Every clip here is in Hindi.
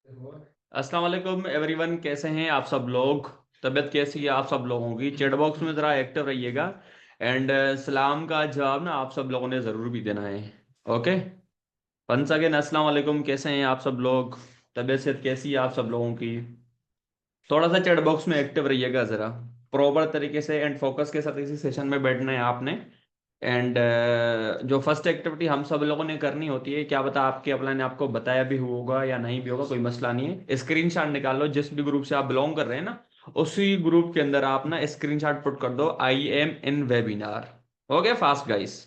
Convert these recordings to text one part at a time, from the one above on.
अस्सलाम वालेकुम एवरीवन, कैसे हैं आप सब लोग। तबीयत कैसी है आप सब लोगों की। चैट बॉक्स में ज़रा एक्टिव रहिएगा। एंड सलाम का जवाब ना आप सब लोगों ने ज़रूर भी देना है। ओके। वंस अगेन अस्सलाम वालेकुम, कैसे हैं आप सब लोग। तबीयत सेहत कैसी है आप सब लोगों की। थोड़ा सा चैट बॉक्स में एक्टिव रहिएगा ज़रा, प्रॉपर तरीके से एंड फोकस के साथ इसी सेशन में बैठना है आपने। एंड जो फर्स्ट एक्टिविटी हम सब लोगों ने करनी होती है, क्या बता आपके अपना ने आपको बताया भी होगा या नहीं भी होगा, कोई मसला नहीं है। स्क्रीनशॉट निकाल लो, जिस भी ग्रुप से आप बिलोंग कर रहे हैं ना, उसी ग्रुप के अंदर आप ना स्क्रीनशॉट पुट कर दो, I am in webinar. Okay fast guys.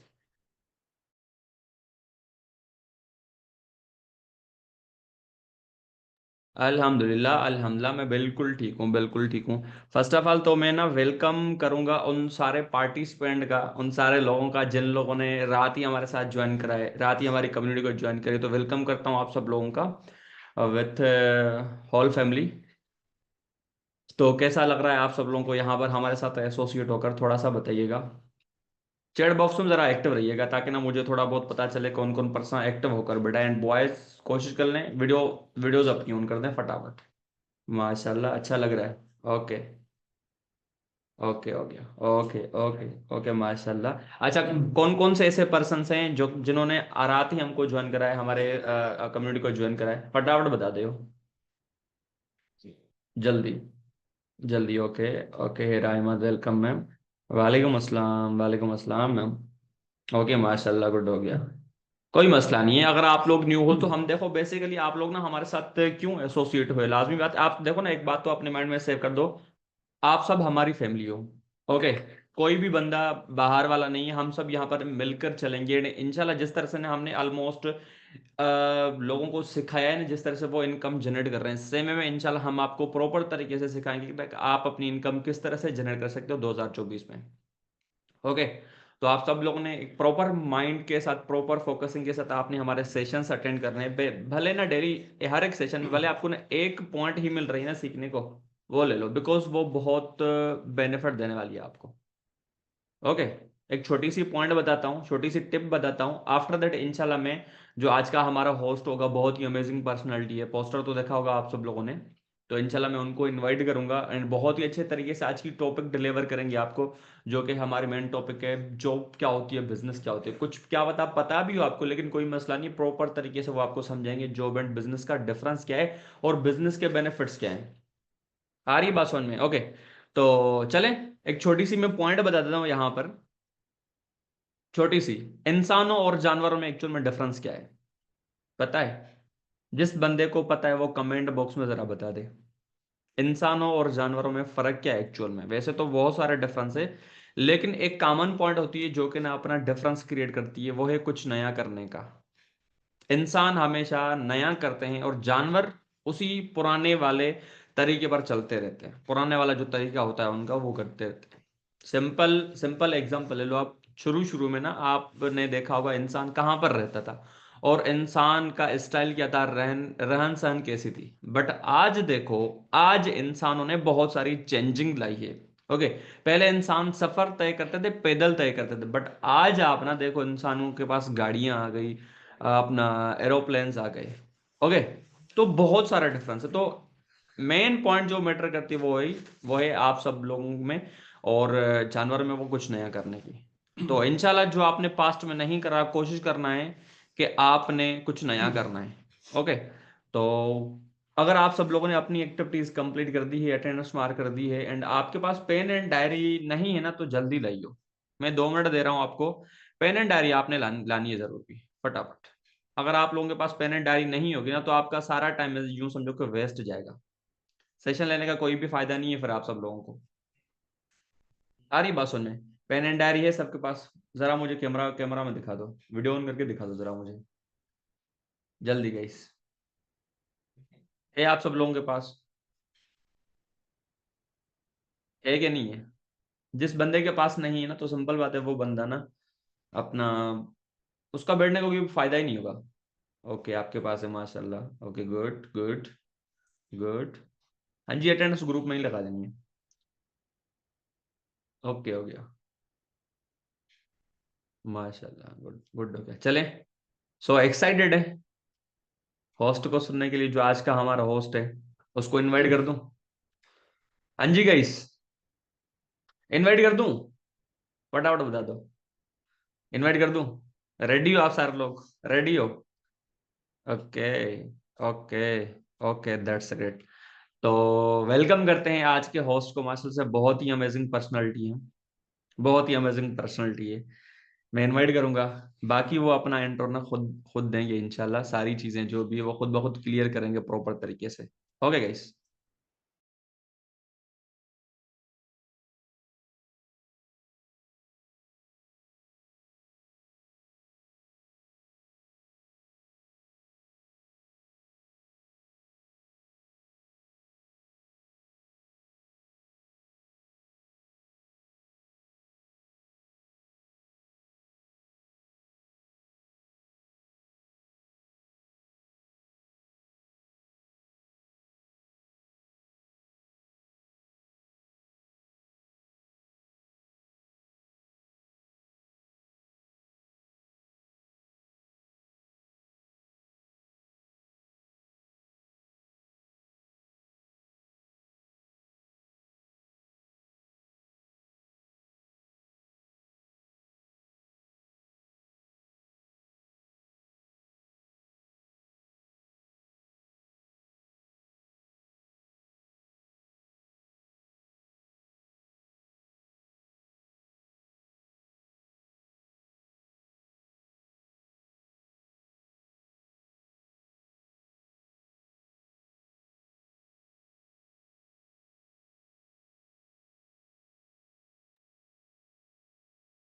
अल्हम्दुलिल्लाह अल्हम्दुलिल्लाह, मैं बिल्कुल ठीक हूँ, बिल्कुल ठीक हूँ। फर्स्ट ऑफ ऑल तो मैं ना वेलकम करूंगा उन सारे पार्टिसिपेंट का, उन सारे लोगों का जिन लोगों ने रात ही हमारे साथ ज्वाइन करा है, रात ही हमारी कम्युनिटी को ज्वाइन करे। तो वेलकम करता हूँ आप सब लोगों का विथ होल फैमिली। तो कैसा लग रहा है आप सब लोगों को यहाँ पर हमारे साथ एसोसिएट होकर, थोड़ा सा बताइएगा। चैट बॉक्स में जरा एक्टिव रहिएगा ताकि ना मुझे थोड़ा बहुत पता चले कौन कौन पर्सन एक्टिव होकर बैठा है। एंड बॉयज कोशिश कर लें वीडियोज अपनी ऑन कर दें फटाफट। माशाल्लाह, अच्छा लग रहा है। Okay okay okay okay okay okay माशाल्लाह। अच्छा, कौन कौन से ऐसे पर्सन हैं जो जिन्होंने रात ही हमको ज्वाइन करा है, हमारे कम्युनिटी को ज्वाइन करा है, फटाफट बता दो जल्दी जल्दी। Okay okay Raima, welcome ma'am. वालेकुम अस्सलाम, वालेकुम अस्सलाम मैम। ओके माशाल्लाह, गुड हो गया। कोई मसला नहीं है। अगर आप लोग न्यू हो तो हम देखो, बेसिकली आप लोग ना हमारे साथ क्यों एसोसिएट हुए, लाजमी बात है। आप देखो ना, एक बात तो अपने माइंड में सेव कर दो, आप सब हमारी फैमिली हो। ओके। कोई भी बंदा बाहर वाला नहीं है, हम सब यहाँ पर मिलकर चलेंगे इंशाल्लाह। जिस तरह से ना हमने ऑलमोस्ट लोगों को सिखाया है ना, जिस तरह से वो इनकम जनरेट कर रहे हैं, सेम में इंशाल्लाह हम आपको प्रॉपर तरीके से सिखाएंगे कि भाई आप अपनी इनकम किस तरह से जनरेट कर सकते हो 2024 में। ओके। तो आप सब लोगों ने एक प्रॉपर माइंड के साथ, प्रॉपर फोकसिंग के साथ आपने हमारे सेशंस अटेंड करने हैं। भले ना डेली, हर एक सेशन में भले आपको ना एक पॉइंट ही मिल रही है ना सीखने को, वो ले लो, बिकॉज वो बहुत बेनिफिट देने वाली है आपको। ओके। एक छोटी सी पॉइंट बताता हूँ, छोटी सी टिप बताता हूँ, आफ्टर दैट इंशाल्लाह मैं, जो आज का हमारा होस्ट होगा, बहुत ही अमेजिंग पर्सनालिटी है, पोस्टर तो देखा होगा आप सब लोगों ने। तो इंशाल्लाह मैं उनको इनवाइट करूंगा एंड बहुत ही अच्छे तरीके से आज की टॉपिक डिलीवर करेंगे आपको, जो कि हमारे मेन टॉपिक है, जॉब क्या होती है, बिजनेस क्या होती है। कुछ क्या पता भी हो आपको, लेकिन कोई मसला नहीं, प्रॉपर तरीके से वो आपको समझाएंगे जॉब एंड बिजनेस का डिफरेंस क्या है और बिजनेस के बेनिफिट्स क्या है। आ रही बात समझ में। ओके। तो चलें, एक छोटी सी मैं पॉइंट बता देता हूँ यहाँ पर, छोटी सी। इंसानों और जानवरों में एक्चुअल में डिफरेंस क्या है, पता है? जिस बंदे को पता है वो कमेंट बॉक्स में जरा बता दे। इंसानों और जानवरों में फर्क क्या है एक्चुअल में। वैसे तो बहुत सारे डिफरेंस है, लेकिन एक कॉमन पॉइंट होती है जो कि ना अपना डिफरेंस क्रिएट करती है, वो है कुछ नया करने का। इंसान हमेशा नया करते हैं और जानवर उसी पुराने वाले तरीके पर चलते रहते हैं, पुराने वाला जो तरीका होता है उनका वो करते रहते हैं। सिंपल सिंपल एग्जांपल ले लो आप। शुरू शुरू में ना आपने देखा होगा इंसान कहाँ पर रहता था और इंसान का स्टाइल क्या था, रहन रहन सहन कैसी थी। बट आज देखो, आज इंसानों ने बहुत सारी चेंजिंग लाई है। ओके। पहले इंसान सफर तय करते थे, पैदल तय करते थे, बट आज आप ना देखो इंसानों के पास गाड़ियां आ गई, अपना एरोप्लेन्स आ गए। ओके। तो बहुत सारा डिफरेंस है। तो मेन पॉइंट जो मैटर करती है वो है आप सब लोगों में और जानवर में वो कुछ नया करने की। तो इंशाल्लाह जो आपने पास्ट में नहीं करा, कोशिश करना है कि आपने कुछ नया करना है। ओके। तो अगर आप सब लोगों ने अपनी एक्टिविटीज कंप्लीट कर दी है, अटेंडेंस मार्क कर दी है, एंड आपके पास पेन एंड डायरी नहीं है ना, तो जल्दी लाइयो। मैं 2 मिनट दे रहा हूँ आपको। पेन एंड डायरी आपने लानी है जरूर भी, फटाफट। अगर आप लोगों के पास पेन एंड डायरी नहीं होगी ना, तो आपका सारा टाइम यूं समझो कि वेस्ट जाएगा। सेशन लेने का कोई भी फायदा नहीं है फिर आप सब लोगों को। आ रही बात सुनने? पेन एंड डायरी है सबके पास? जरा मुझे कैमरा कैमरा में दिखा दो, वीडियो ऑन करके दिखा दो जरा मुझे, जल्दी गाइस। है आप सब लोगों के पास? है कि नहीं है? जिस बंदे के पास नहीं है ना, तो सिंपल बात है, वो बंदा ना अपना, उसका बैठने का कोई फायदा ही नहीं होगा। ओके, आपके पास है माशाल्लाह। Okay, good good good. हाँ जी, अटेंडेंस ग्रुप में ही लगा देंगे। ओके हो गया, माशाल्लाह, गुड गुड हो गया। चले, सो एक्साइटेड है? होस्ट को सुनने के लिए, जो आज का हमारा होस्ट है, उसको इनवाइट कर दूं? हाँ जी गाइस, इनवाइट कर दूं? फटाफट बता दो। इनवाइट कर दूं? रेडी हो आप सारे लोग? रेडी हो? Okay, okay, okay, that's great. तो वेलकम करते हैं आज के होस्ट को। मास्टर से बहुत ही अमेजिंग पर्सनालिटी है, बहुत ही अमेजिंग पर्सनालिटी है। मैं इनवाइट करूंगा, बाकी वो अपना इंट्रो ना खुद खुद देंगे इंशाल्लाह। सारी चीजें जो भी है वो खुद ब खुद क्लियर करेंगे प्रॉपर तरीके से। Okay guys.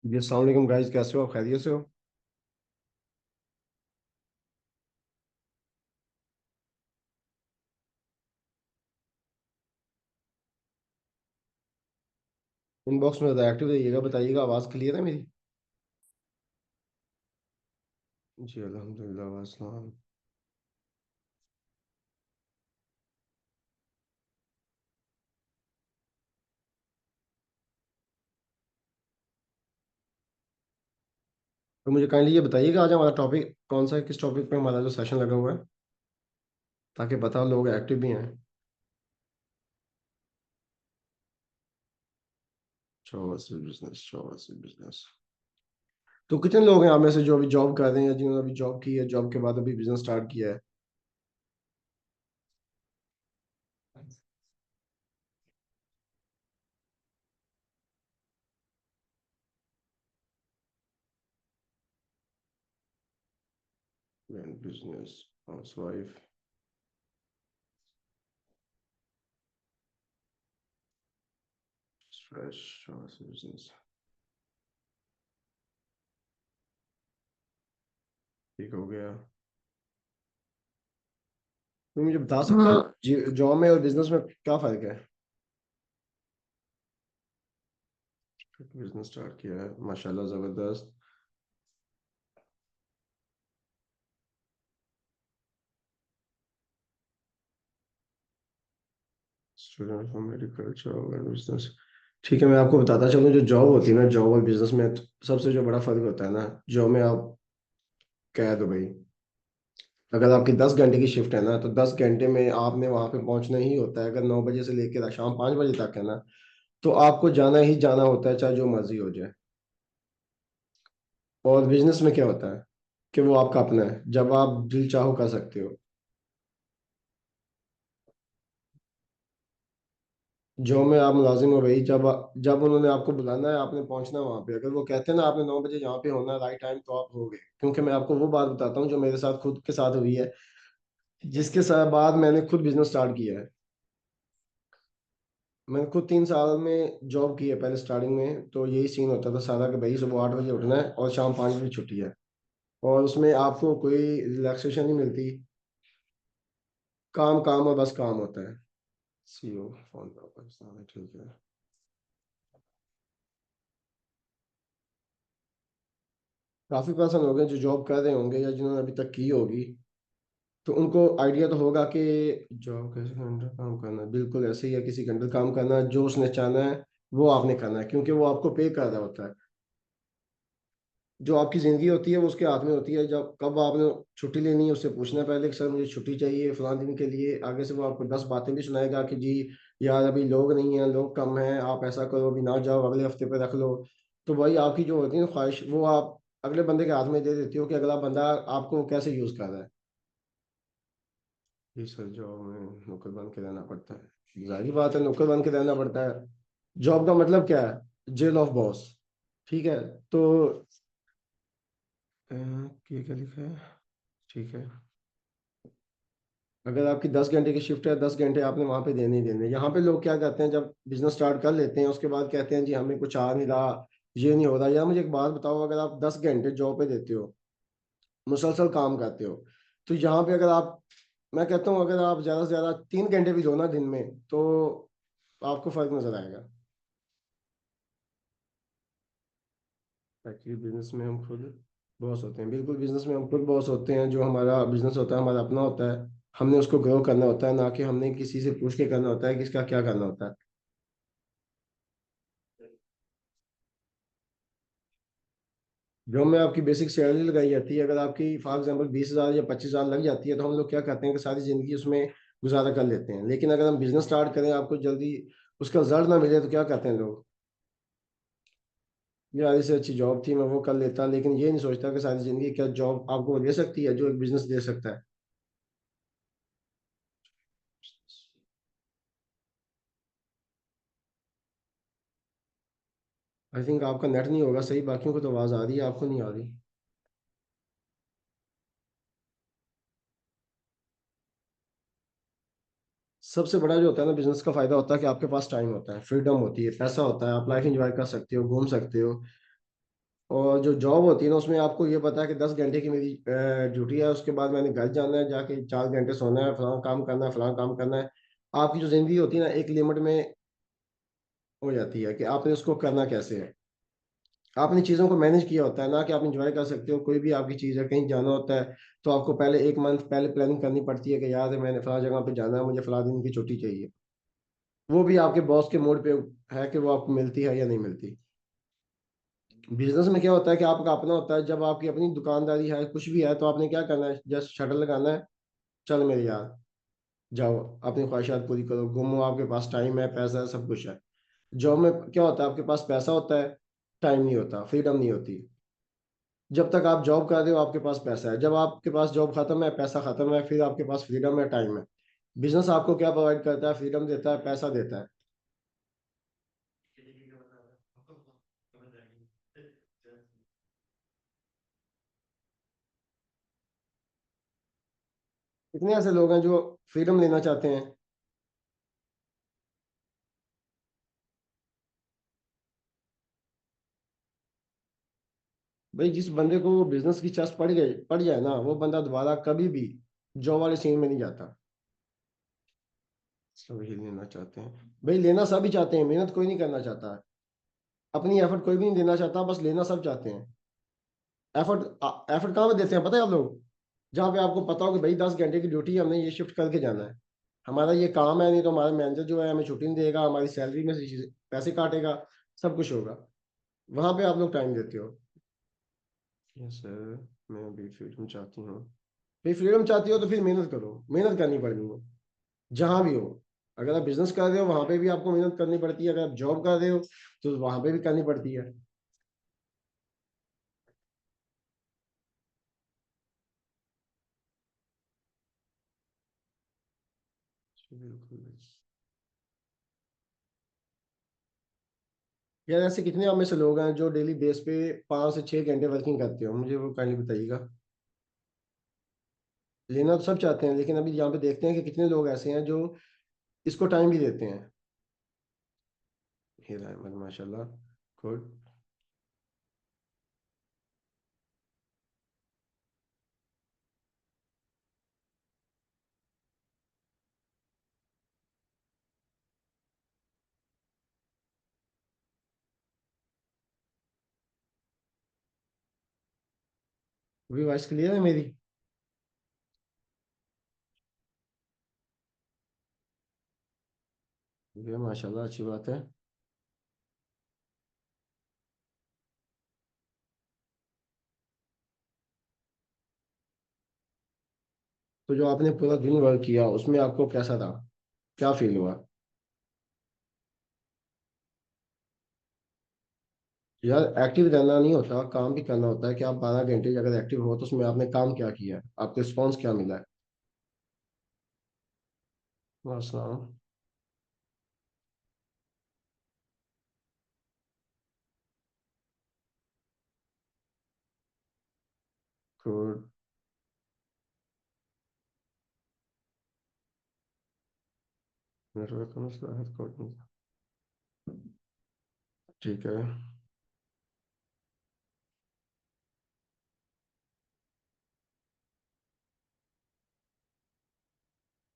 जी अस्सलाम वालेकुम गाइस, कैसे हो आप? खैरियत से हो? इनबॉक्स में ज़्यादा एक्टिव रहिएगा, बताइएगा। आवाज़ क्लियर है मेरी? जी अल्हम्दुलिल्लाह, वास्सलाम। तो मुझे काइंडली ये बताइएगा, आज हमारा टॉपिक कौन सा है, किस टॉपिक पे हमारा जो सेशन लगा हुआ है, ताकि पता लोग एक्टिव भी हैं। चौबीस बिजनेस, चौबीस बिजनेस। तो कितने लोग हैं आप में से जो अभी जॉब कर रहे हैं, या जिन्होंने अभी जॉब की है, जॉब के बाद अभी बिजनेस स्टार्ट किया है? Business, house wife, fresh, business. ठीक हो गया। तो मुझे बता सकते हो जॉब में और बिजनेस में क्या फर्क है? बिजनेस स्टार्ट किया है, माशाल्लाह, जबरदस्त। स्टूडेंट फ्रॉम एग्रीकल्चर और बिजनेस। ठीक है, मैं आपको बताता चलूँ, जो जॉब होती है ना, जॉब और बिजनेस में तो सबसे जो बड़ा फर्क होता है ना, जॉब में आप कैद हो भाई। अगर आपकी 10 घंटे की शिफ्ट है ना, तो 10 घंटे में आपने वहां पे पहुंचना ही होता है। अगर 9 बजे से लेकर शाम 5 बजे तक है ना, तो आपको जाना ही जाना होता है, चाहे जो मर्जी हो जाए। और बिजनेस में क्या होता है कि वो आपका अपना है, जब आप दिल चाहो कर सकते हो। जॉब में आप मुलाजिम हो भाई, जब जब उन्होंने आपको बुलाना है, आपने पहुंचना है वहां पे। अगर वो कहते हैं ना आपने 9 बजे यहाँ पे होना है, राइट टाइम, तो आप हो गए। क्योंकि मैं आपको वो बात बताता हूँ जो मेरे साथ खुद के साथ हुई है, जिसके साथ बाद मैंने खुद बिजनेस स्टार्ट किया है। मैंने खुद 3 साल में जॉब की है। पहले स्टार्टिंग में तो यही सीन होता था सारा, कि भाई सुबह 8 बजे उठना है और शाम 5 बजे छुट्टी है। और उसमें आपको कोई रिलैक्सेशन नहीं मिलती। काम काम और बस काम होता है। सीओ फोन पर पाकिस्तान है, ठीक है। काफी पर्सन हो गए जो जॉब कर रहे होंगे, या जिन्होंने अभी तक की होगी, तो उनको आइडिया तो होगा कि जॉब कैसे घंटा काम करना है। बिल्कुल ऐसे ही है, किसी घंटे काम करना है, जो उसने चाहना है वो आपने करना है, क्योंकि वो आपको पे कर रहा होता है। जो आपकी जिंदगी होती है वो उसके हाथ में होती है। जब कब आपने छुट्टी लेनी है उससे पूछना पहले कि सर मुझे छुट्टी चाहिए फलां दिन के लिए। आगे से वो आपको 10 बातें भी सुनाएगा कि जी यार अभी लोग नहीं हैं, लोग कम हैं, आप ऐसा करो अभी ना जाओ, अगले हफ्ते पे रख लो। तो भाई आपकी जो होती है ख्वाहिश वो आप अगले बंदे के हाथ में दे देती हो कि अगला बंदा आपको कैसे यूज कर रहा है। ये सर जॉब में नौकर बन के रहना पड़ता है, जाहिर बात है नौकर बन के रहना पड़ता है। जॉब का मतलब क्या है? Jail of boss. ठीक है। तो ये क्या लिखा है? ठीक है। अगर आपकी 10 घंटे की शिफ्ट है, 10 घंटे आपने वहां पे देने ही देने। यहाँ पे लोग क्या करते हैं, जब बिजनेस स्टार्ट कर लेते हैं उसके बाद कहते हैं जी हमें कुछ आ नहीं रहा, ये नहीं हो रहा। यार मुझे एक बात बताओ, अगर आप 10 घंटे जॉब पे देते हो, मुसलसल काम करते हो, तो यहाँ पे अगर आप, मैं कहता हूँ अगर आप ज्यादा से ज्यादा 3 घंटे भी दो ना दिन में, तो आपको फर्क नजर आएगा। एक्चुअली बिजनेस में हम खुद बॉस होते हैं, बिल्कुल बिजनेस में हम खुद बॉस होते हैं। जो हमारा बिजनेस होता है हमारा अपना होता है, हमने उसको ग्रो करना होता है, ना कि हमने किसी से पूछ के करना होता है कि इसका क्या करना होता है। जॉब में आपकी बेसिक सैलरी लगाई जाती है। अगर आपकी फॉर एग्जाम्पल 20,000 या 25,000 लग जाती है तो हम लोग क्या करते हैं कि सारी जिंदगी उसमें गुजारा कर लेते हैं। लेकिन अगर हम बिजनेस स्टार्ट करें, आपको जल्दी उसका रिजल्ट ना मिले, तो क्या करते हैं लोग, यार इससे अच्छी जॉब थी मैं वो कर लेता। लेकिन ये नहीं सोचता कि सारी जिंदगी क्या जॉब आपको वो दे सकती है जो एक बिजनेस दे सकता है। आई थिंक आपका नेट नहीं होगा सही, बाकियों को तो आवाज आ रही है, आपको नहीं आ रही। सबसे बड़ा जो होता है ना बिजनेस का फायदा होता है कि आपके पास टाइम होता है, फ्रीडम होती है, पैसा होता है, आप लाइफ एंजॉय कर सकते हो, घूम सकते हो। और जो जॉब होती है ना उसमें आपको ये पता है कि 10 घंटे की मेरी ड्यूटी है, उसके बाद मैंने घर जाना है, जाके 4 घंटे सोना है, फलाना काम करना है, फलाना काम करना है। आपकी जो जिंदगी होती है ना एक लिमिट में हो जाती है कि आपने उसको करना कैसे है। आपने चीज़ों को मैनेज किया होता है ना कि आप इंजॉय कर सकते हो। कोई भी आपकी चीज़ है, कहीं जाना होता है तो आपको पहले 1 मंथ पहले प्लानिंग करनी पड़ती है कि यार मैंने फला जगह पे जाना है, मुझे फला दिन की छुट्टी चाहिए। वो भी आपके बॉस के मोड पे है कि वो आपको मिलती है या नहीं मिलती। बिजनेस में क्या होता है कि आपका अपना होता है, जब आपकी अपनी दुकानदारी है, कुछ भी है, तो आपने क्या करना है, जस्ट शटर लगाना है, चल मेरे यार जाओ अपनी ख्वाहिशात पूरी करो, घूमो, आपके पास टाइम है, पैसा है, सब कुछ है। जॉब में क्या होता है, आपके पास पैसा होता है, टाइम नहीं होता, फ्रीडम नहीं होती। जब तक आप जॉब कर रहे हो आपके पास पैसा है, जब आपके पास जॉब खत्म है, पैसा खत्म है, फिर आपके पास फ्रीडम है, टाइम है। बिजनेस आपको क्या प्रोवाइड करता है? फ्रीडम देता है, पैसा देता है। कितने ऐसे लोग हैं जो फ्रीडम लेना चाहते हैं। भाई जिस बंदे को बिजनेस की चस्प पड़ जाए ना, वो बंदा दोबारा कभी भी जॉब वाले सीन में नहीं जाता। सब ही लेना चाहते हैं भाई, लेना सभी चाहते हैं, मेहनत कोई नहीं करना चाहता है, अपनी एफर्ट कोई भी नहीं देना चाहता, बस लेना सब चाहते हैं। एफर्ट एफर्ट कहाँ पे देते हैं पता है आप लोग? जहाँ पे आपको पता हो कि भाई 10 घंटे की ड्यूटी है, हमने ये शिफ्ट करके जाना है, हमारा ये काम है, नहीं तो हमारा मैनेजर जो है हमें छुट्टी नहीं देगा, हमारी सैलरी में से पैसे काटेगा, सब कुछ होगा। वहां पे आप लोग टाइम देते हो। यस सर, मैं भी फ्रीडम चाहती हूँ। भाई फ्रीडम चाहती हो तो फिर मेहनत करो, मेहनत करनी पड़नी है जहां भी हो। अगर आप बिजनेस कर रहे हो वहां पे भी आपको मेहनत करनी पड़ती है, अगर आप जॉब कर रहे हो तो वहां पे भी करनी पड़ती है। बिल्कुल। यार ऐसे कितने आप में से लोग हैं जो डेली बेस पे 5 से 6 घंटे वर्किंग करते हो? मुझे वो काइंडली बताइएगा। लेना तो सब चाहते हैं, लेकिन अभी यहाँ पे देखते हैं कि कितने लोग ऐसे हैं जो इसको टाइम भी देते हैं। हीरा अहमद माशाल्लाह, गुड। अभी वॉइस क्लियर है मेरी? ये माशाल्लाह अच्छी बात है। तो जो आपने पूरा दिन वर्क किया उसमें आपको कैसा था, क्या फील हुआ? यार एक्टिव रहना नहीं होता, काम भी करना होता है कि आप 12 घंटे अगर एक्टिव हो तो उसमें आपने काम क्या किया, आपको रिस्पॉन्स क्या मिला है? बस हाँ। गुड। नेटवर्क मसला है तो ठीक है।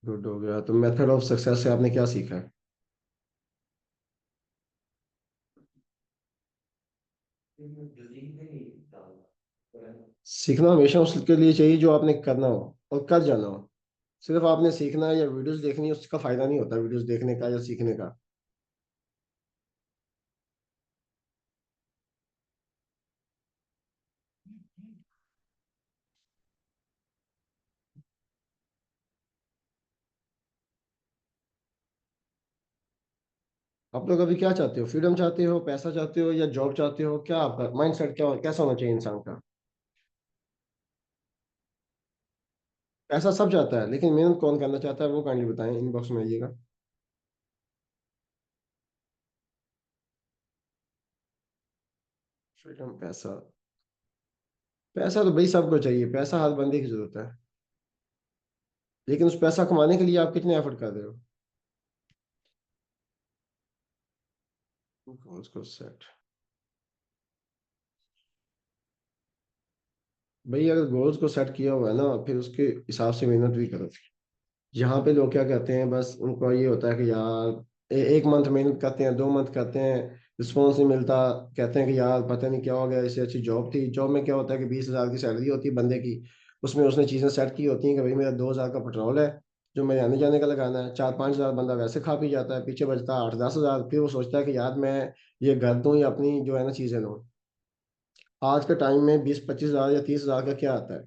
गुड हो गया। तो मेथड ऑफ सक्सेस से आपने क्या सीखा है? सीखना हमेशा उसके लिए चाहिए जो आपने करना हो और कर जाना हो। सिर्फ आपने सीखना है या वीडियोस देखनी है, उसका फायदा नहीं होता वीडियोस देखने का या सीखने का। आप लोग अभी क्या चाहते हो, फ्रीडम चाहते हो, पैसा चाहते हो या जॉब चाहते हो, क्या आपका माइंड सेट क्या कैसा होना चाहिए इंसान का? पैसा सब चाहता है लेकिन मेहनत कौन करना चाहता है वो काइंडली बताएं, इनबॉक्स में आइएगा। फ्रीडम पैसा। पैसा तो भाई सबको चाहिए, पैसा हर बंदे की जरूरत है। लेकिन उस पैसा कमाने के लिए आप कितने एफर्ट कर रहे हो? उसको सेट। भाई अगर गोल्स को सेट किया हुआ है ना फिर उसके हिसाब से मेहनत भी करो। यहाँ पे लोग क्या कहते हैं, बस उनको ये होता है कि यार एक मंथ मेहनत करते हैं, 2 मंथ करते हैं, रिस्पॉन्स नहीं मिलता। कहते हैं कि यार पता नहीं क्या हो गया, इससे अच्छी जॉब थी। जॉब में क्या होता है कि 20,000 की सैलरी होती है बंदे की। उसमें उसने चीज़ें सेट की होती हैं कि भाई मेरा 2,000 का पेट्रोल है जो मेरे आने जाने का लगाना है, 4-5 हज़ार बंदा वैसे खा पी जाता है, पीछे बचता है 8-10 हज़ार। फिर वो सोचता है कि यार मैं ये घर दूँ या अपनी जो है ना चीज़ें लूँ। आज के टाइम में 20-25 हज़ार या 30 हज़ार का क्या आता है?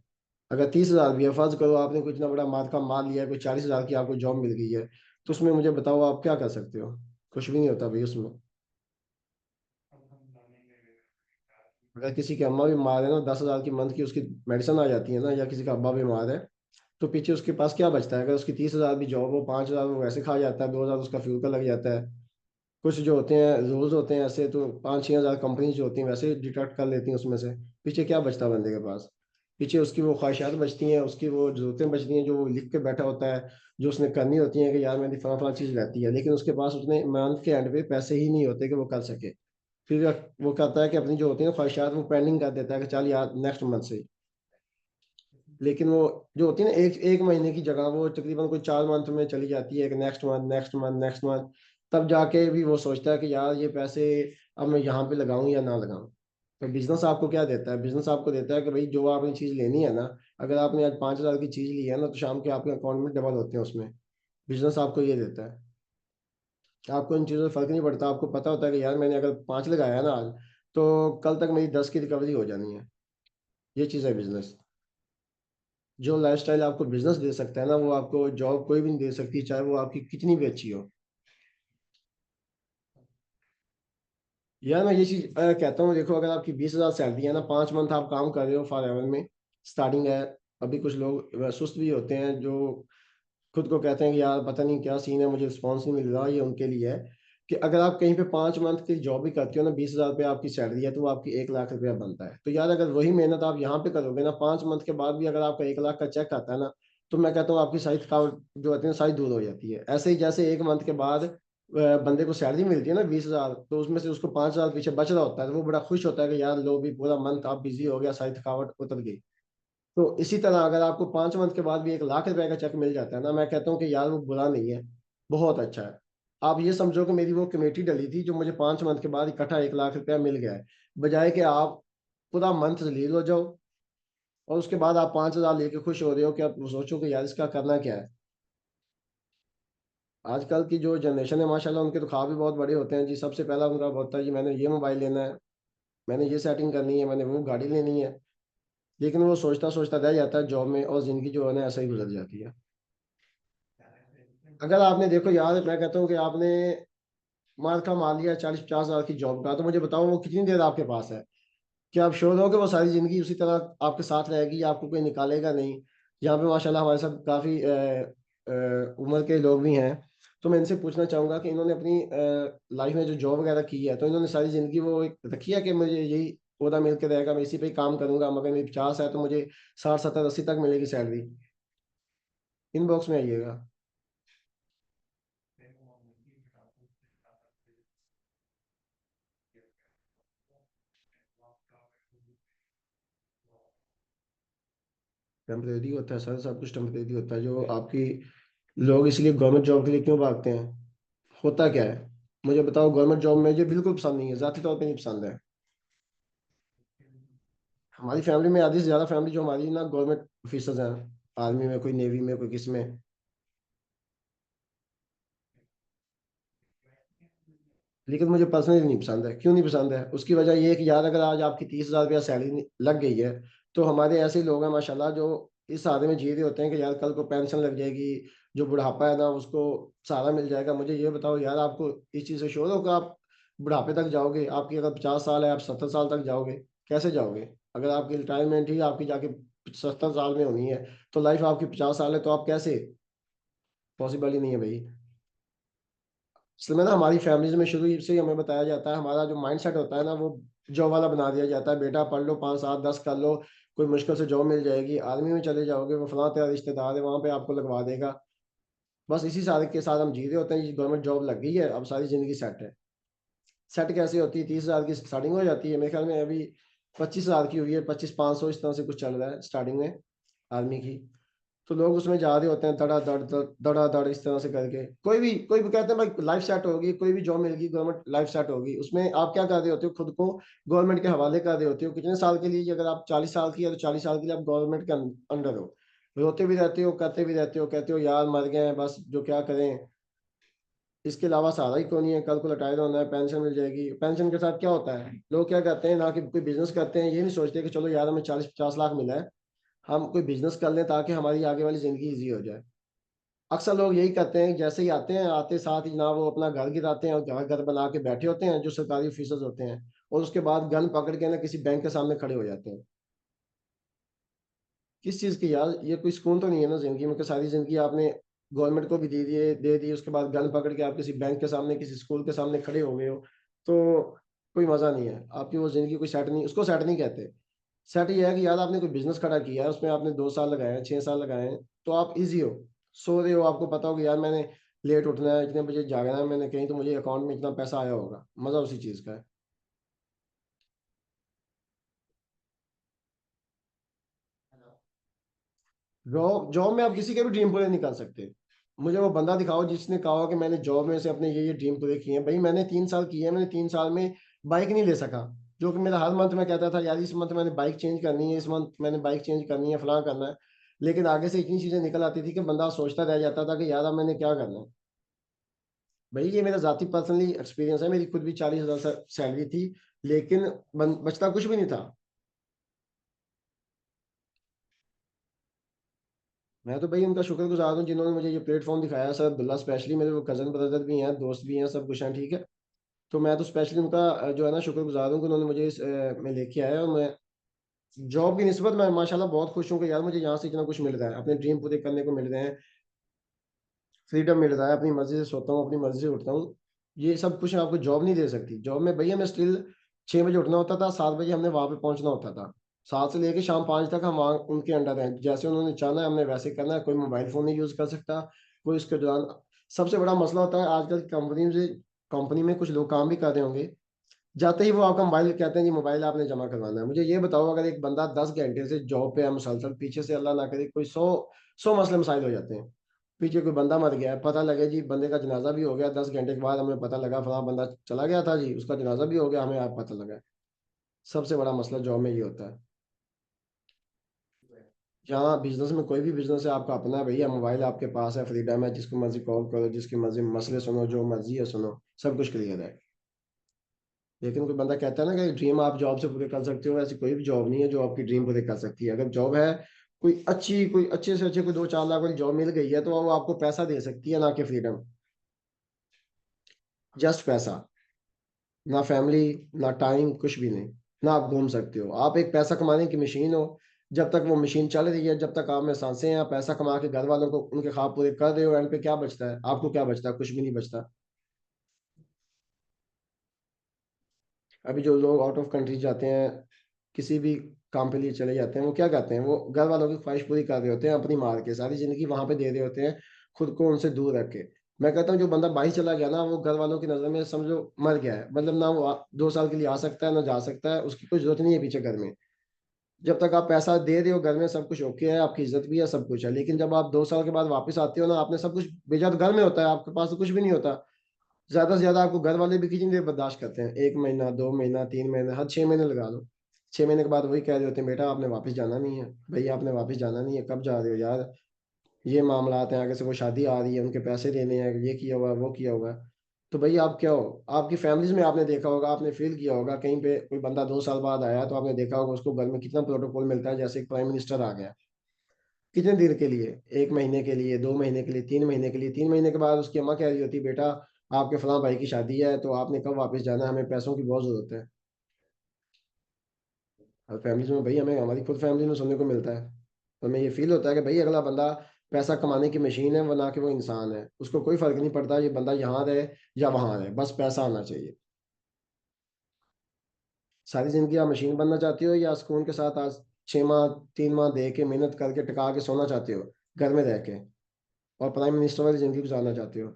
अगर 30 हज़ार भी है, फर्ज करो आपने कुछ ना बड़ा माल का माल लिया है, कोई 40 हज़ार की आपको जॉब मिल गई है, तो उसमें मुझे बताओ आप क्या कर सकते हो? कुछ भी नहीं होता भाई उसमें। अगर किसी की अम्मा बीमार है ना, 10 हज़ार की मंथ की उसकी मेडिसिन आ जाती है ना, या किसी का अब्बा बीमार है, तो पीछे उसके पास क्या बचता है? अगर उसकी 30 हज़ार भी जॉब हो, 5 हज़ार वो वैसे खा जाता है, 2 हज़ार उसका फ्यूल का लग जाता है। कुछ जो होते हैं रूल्स होते हैं ऐसे, तो 5-6 हज़ार कंपनी जो होती हैं वैसे डिडक्ट कर लेती हैं उसमें से। पीछे क्या बचता है बंदे के पास? पीछे उसकी वो ख्वाहिशात बचती हैं, उसकी वो जरूरतें बचती हैं जो वो लिख के बैठा होता है, जो उसने करनी होती हैं कि यार मेरी फला फला चीज़ रहती है, लेकिन उसके पास उतने मंथ के एंड पे पैसे ही नहीं होते कि वो कर सके। फिर वो कहता है कि अपनी जो होती है ना ख्वाहिशात वो पेंडिंग कर देता है कि चल यार नेक्स्ट मंथ से। लेकिन वो जो होती है ना एक एक महीने की जगह वो तकरीबन कोई 4 मंथ में चली जाती है कि next month next month next month. तब जाके भी वो सोचता है कि यार ये पैसे अब मैं यहाँ पे लगाऊं या ना लगाऊं। तो बिजनेस आपको क्या देता है? बिजनेस आपको देता है कि भाई जो आपने चीज लेनी है ना, अगर आपने आज 5 हज़ार की चीज ली है ना तो शाम के आपके अकाउंट में डबल होते हैं उसमें। बिजनेस आपको ये देता है। आपको इन चीज़ों से फर्क नहीं पड़ता, आपको पता होता है कि यार मैंने अगर 5 लगाया है ना आज, तो कल तक मेरी 10 की रिकवरी हो जानी है। ये चीज़ है बिजनेस। जो लाइफस्टाइल आपको बिजनेस दे सकता है ना वो आपको जॉब कोई भी नहीं दे सकती, चाहे वो आपकी कितनी भी अच्छी हो। यार मैं ये चीज कहता हूँ, देखो अगर आपकी 20 हज़ार सैलरी है ना, 5 मंथ आप काम कर रहे हो फॉर एवर में, स्टार्टिंग है। अभी कुछ लोग सुस्त भी होते हैं जो खुद को कहते हैं कि यार पता नहीं क्या सीन है, मुझे रिस्पॉन्स नहीं मिल रहा। ये उनके लिए है कि अगर आप कहीं पे 5 मंथ की जॉब भी करते हो ना, 20 हज़ार रुपये आपकी सैलरी है तो वो आपकी 1 लाख रुपया बनता है। तो यार अगर वही मेहनत आप यहाँ पे करोगे ना, 5 मंथ के बाद भी अगर आपका 1 लाख का चेक आता है ना, तो मैं कहता हूँ आपकी सारी थकावट जो होती है ना सारी दूर हो जाती है। ऐसे ही जैसे 1 मंथ के बाद बंदे को सैलरी मिलती है ना 20 हज़ार, तो उसमें से उसको 5 हज़ार पीछे बच रहा होता है, तो वो बड़ा खुश होता है कि यार लो भी पूरा मंथ आप बिजी हो गया, सारी थकावट उतर गई। तो इसी तरह अगर आपको 5 मंथ के बाद भी 1 लाख रुपए का चेक मिल जाता है ना, मैं कहता हूँ कि यार वो बुरा नहीं है, बहुत अच्छा है। आप ये समझो कि मेरी वो कमेटी डली थी जो मुझे 5 मंथ के बाद इकट्ठा 1 लाख रुपया मिल गया है, बजाय कि आप पूरा मंथ जलील हो जाओ और उसके बाद आप 5 हज़ार लेके खुश हो रहे हो कि आप सोचो कि यार इसका करना क्या है। आजकल की जो जनरेशन है माशाल्लाह उनके तो ख्वाब भी बहुत बड़े होते हैं जी। सबसे पहला उनका होता है जी मैंने ये मोबाइल लेना है, मैंने ये सेटिंग करनी है, मैंने वो गाड़ी लेनी है। लेकिन वो सोचता सोचता रह जाता है जॉब में, और जिंदगी जो है ना ऐसा ही गुजर जाती है। अगर आपने देखो यार, मैं कहता हूँ कि आपने मार का मार लिया 40-50 हज़ार की जॉब का, तो मुझे बताओ वो कितनी देर आपके पास है? क्या आप श्योर हो कि वो सारी जिंदगी उसी तरह आपके साथ रहेगी, आपको कोई निकालेगा नहीं? यहाँ पे माशाल्लाह हमारे साथ काफी उम्र के लोग भी हैं। तो मैं इनसे पूछना चाहूंगा कि इन्होंने अपनी लाइफ में जो जॉब वगैरह की है, तो इन्होंने सारी जिंदगी वो एक रखी है कि मुझे यही ओहदा मिल के रहेगा, मैं इसी पे ही काम करूंगा, मगर मेरी 50 है तो मुझे 60, 70, 80 तक मिलेगी सैलरी? इनबॉक्स में आइएगा। टेम्परेरी होता है सर, सब कुछ टेम्परेरी होता है। जो आपकी लोग इसलिए गवर्नमेंट जॉब के लिए क्यों भागते हैं, होता क्या है? मुझे बताओ। गवर्नमेंट जॉब मुझे बिल्कुल पसंद नहीं है, जाती तौर पे नहीं पसंद है। हमारी फैमिली में आधी से ज्यादा फैमिली जो हमारी ना गवर्नमेंट ऑफिसर्स हैं, आर्मी में, कोई नेवी में, कोई किस में। लेकिन मुझे पर्सनली नहीं पसंद है। क्यों नहीं पसंद है? उसकी वजह ये है कि यार, अगर आज आपकी 30 हज़ार रुपया सैलरी लग गई है, तो हमारे ऐसे लोग हैं माशाल्लाह जो इस सहारे में जी रहे होते हैं कि यार कल को पेंशन लग जाएगी, जो बुढ़ापा है ना उसको सहारा मिल जाएगा। मुझे ये बताओ यार, आपको इस चीज़ से श्योर हो कि आप बुढ़ापे तक जाओगे? आपकी अगर 50 साल है, आप 70 साल तक जाओगे? कैसे जाओगे? अगर आपकी रिटायरमेंट ही आपकी जाके 70 साल में होनी है, तो लाइफ आपकी 50 साल है, तो आप कैसे? पॉसिबल ही नहीं है भाई। इसलिए ना हमारी फैमिलीज में शुरू से ही हमें बताया जाता है, हमारा जो माइंड सेट होता है ना वो जॉब वाला बना दिया जाता है। बेटा पढ़ लो, 5, 7, 10 कर लो, कोई मुश्किल से जॉब मिल जाएगी, आर्मी में चले जाओगे, वो फलां तेरा रिश्तेदार है वहां पे आपको लगवा देगा। बस इसी सारे के साथ हम जी रहे होते हैं, गवर्नमेंट जॉब लग गई है, अब सारी जिंदगी सेट है। सेट कैसे होती है? 30 हज़ार की स्टार्टिंग हो जाती है, मेरे ख्याल में अभी 25 हज़ार की हुई है, 25, 500 इस तरह से कुछ चल रहा है स्टार्टिंग में आर्मी की। तो लोग उसमें जा रहे होते हैं दड़ा दड़ इस तरह से करके। कोई भी कहते हैं भाई लाइफ सेट होगी, कोई भी जॉब मिलेगी, गवर्नमेंट लाइफ सेट होगी। उसमें आप क्या कर रहे होते हो? खुद को गवर्नमेंट के हवाले कर रहे होते हो कितने साल के लिए? अगर आप 40 साल की है तो 40 साल के लिए आप गवर्नमेंट के अंडर हो। रोते भी रहते हो, करते भी रहते हो, कहते हो यार मर गए हैं बस, जो क्या करें, इसके अलावा सहारा ही कोई नहीं है। कल को रिटायर होना है, पेंशन मिल जाएगी। पेंशन के साथ क्या होता है? लोग क्या करते हैं ना, कि कोई बिजनेस करते हैं, ये नहीं सोचते कि चलो यार हमें 40-50 लाख मिला है, हम कोई बिजनेस कर लें ताकि हमारी आगे वाली जिंदगी ईजी हो जाए। अक्सर लोग यही करते हैं, जैसे ही आते हैं, आते साथ ही ना वो अपना घर गिराते हैं और घर घर बना के बैठे होते हैं जो सरकारी ऑफिसर्स होते हैं, और उसके बाद गन पकड़ के ना किसी बैंक के सामने खड़े हो जाते हैं। किस चीज की यार? ये कोई सुकून तो नहीं है ना जिंदगी में, कि सारी जिंदगी आपने गवर्नमेंट को भी दे दी, उसके बाद गन पकड़ के आप किसी बैंक के सामने, किसी स्कूल के सामने खड़े हो गए हो। तो कोई मजा नहीं है आपकी वो जिंदगी, कोई सेट नहीं, उसको सेट नहीं कहते। सेट ये है कि यार आपने कोई बिजनेस खड़ा किया है, उसमें आपने 2 साल लगाए हैं, 6 साल लगाए हैं, तो आप इजी हो, सो रहे हो, आपको पता हो कि यार मैंने लेट उठना है, इतने बजे जागना है मैंने कहीं, तो मुझे अकाउंट में इतना पैसा आया होगा। मजा उसी चीज का है। जॉब जॉब में आप किसी के भी ड्रीम पूरे नहीं कर सकते। मुझे वो बंदा दिखाओ जिसने कहा हो कि मैंने जॉब में से अपने ये ड्रीम पूरे किए हैं। भाई मैंने 3 साल किए हैं, मैंने 3 साल में बाइक नहीं ले सका। जो कि मेरा हर मंथ में कहता था यार इस मंथ मैंने बाइक चेंज करनी है, इस मंथ मैंने बाइक चेंज करनी है, फलां करना है। लेकिन आगे से इतनी चीजें निकल आती थी कि बंदा सोचता रह जाता था कि यार अब मैंने क्या करना है। भाई ये मेरा जाती पर्सनली एक्सपीरियंस है, मेरी खुद भी 40 हज़ार सैलरी थी, लेकिन बचता कुछ भी नहीं था। मैं तो भाई उनका शुक्रगुजार हूँ जिन्होंने मुझे ये प्लेटफॉर्म दिखाया। सर अब्दुल्ला स्पेशली, मेरे वो कजन ब्रदर भी हैं, दोस्त भी हैं, सब कुछ हैं, ठीक है। तो मैं तो स्पेशली उनका जो है ना शुक्रगुजार हूँ कि उन्होंने मुझे इस में लेके आया। और मैं जॉब की निस्बत मैं माशाल्लाह बहुत खुश हूँ कि यार मुझे यहाँ से इतना कुछ मिल रहा है, अपने ड्रीम पूरे करने को मिल रहे हैं, फ्रीडम मिल रहा है, अपनी मर्जी से सोता हूँ, अपनी मर्जी से उठता हूँ। ये सब कुछ आपको जॉब नहीं दे सकती। जॉब में भैया मैं स्टिल 6 बजे उठना होता था, 7 बजे हमने वहां पे पहुंचना होता था, 7 से लेके शाम 5 तक हम वहाँ उनके अंडर हैं, जैसे उन्होंने चाहना है हमने वैसे करना है। कोई मोबाइल फोन नहीं यूज कर सकता, कोई उसके दौरान। सबसे बड़ा मसला होता है आजकल कंपनी में कुछ लोग काम भी कर रहे होंगे, जाते ही वो आपका मोबाइल कहते हैं जी मोबाइल आपने जमा करवाना है। मुझे ये बताओ, अगर एक बंदा 10 घंटे से जॉब पे है मुसलसल, पीछे से अल्लाह ना करे कोई 100 मसले मसाइल हो जाते हैं। पीछे कोई बंदा मर गया है, पता लगे जी बंदे का जनाजा भी हो गया, 10 घंटे के बाद हमें पता लगा फला बंदा चला गया था जी, उसका जनाजा भी हो गया, हमें आप पता लगा। सबसे बड़ा मसला जॉब में ये होता है। जहाँ बिजनेस में, कोई भी बिजनेस है आपका अपना है भैया, मोबाइल आपके पास है, फ्रीडम है, जिसको मर्जी कॉल करो, जिसकी मर्जी मसले सुनो, जो मर्जी है सुनो, सब कुछ क्लियर है। लेकिन कोई बंदा कहता है ना कि ड्रीम आप जॉब से पूरे कर सकते हो, ऐसी कोई भी जॉब नहीं है जो आपकी ड्रीम पूरे कर सकती है। अगर जॉब है, कोई अच्छे से अच्छे, कोई 2-4 लाख वाली जॉब मिल गई है, तो वो आपको पैसा दे सकती है, ना कि फ्रीडम। जस्ट पैसा। ना फैमिली, ना टाइम, कुछ भी नहीं। ना आप घूम सकते हो, आप एक पैसा कमाने की मशीन हो। जब तक वो मशीन चल रही है, जब तक आप में सांसें हैं, आप पैसा कमा के घर वालों को उनके ख्वाब पूरे कर रहे हो, एंड पे क्या बचता है आपको? क्या बचता है? कुछ भी नहीं बचता। अभी जो लोग आउट ऑफ कंट्री जाते हैं, किसी भी काम के लिए चले जाते हैं, वो क्या करते हैं? वो घर वालों की ख्वाहिश पूरी कर रहे होते हैं, अपनी मार के सारी जिंदगी वहां पे दे रहे होते हैं, खुद को उनसे दूर रख के। मैं कहता हूँ जो बंदा बाहर चला गया ना, वो घर वालों की नजर में समझो मर गया है। मतलब ना वो 2 साल के लिए आ सकता है, ना जा सकता है, उसकी कोई जरूरत नहीं है पीछे घर में। जब तक आप पैसा दे रहे हो घर में, सब कुछ ओके है, आपकी इज्जत भी है, सब कुछ है। लेकिन जब आप 2 साल के बाद वापस आते हो ना, आपने सब कुछ भेजा तो घर में होता है, आपके पास तो कुछ भी नहीं होता। ज्यादा से ज्यादा आपको घर वाले भी कितनी देर बर्दाश्त करते हैं? 1 महीना, 2 महीना, 3 महीने, हर 6 महीने लगा लो। 6 महीने के बाद वही कह रहे होते हैं, बेटा आपने वापस जाना नहीं है। भैया आपने वापस जाना नहीं है, कब जा रहे हो यार? ये मामलात हैं, आगे से वो शादी आ रही है, उनके पैसे देने हैं, ये किया हुआ है, वो किया हुआ है। तो भाई आप क्या हो? आपकी फैमिलीज में आपने देखा होगा, आपने फील किया होगा, कहीं पे कोई बंदा 2 साल बाद आया तो आपने देखा होगा उसको घर में कितना प्रोटोकॉल मिलता है, जैसे एक प्राइम मिनिस्टर आ गया। कितने देर के लिए? 1 महीने के लिए, 2 महीने के लिए, 3 महीने के लिए। 3 महीने के बाद उसकी अम्मा कह रही होती, बेटा आपके फलां भाई की शादी है, तो आपने कब वापस जाना है? हमें पैसों की बहुत जरूरत है। हर फैमिलीज में भाई, हमें हमारी खुद फैमिली में सुनने को मिलता है। तो हमें ये फील होता है कि भाई अगला बंदा पैसा कमाने की मशीन है, वो ना कि वो इंसान है। उसको कोई फर्क नहीं पड़ता ये बंदा यहाँ रहे या वहां रहे, बस पैसा आना चाहिए। सारी जिंदगी आप मशीन बनना चाहती हो, या सुकून के साथ आज 6 माह, 3 माह दे के मेहनत करके टिका के सोना चाहते हो घर में रह के, और प्राइम मिनिस्टर वाली जिंदगी गुजारना चाहते हो?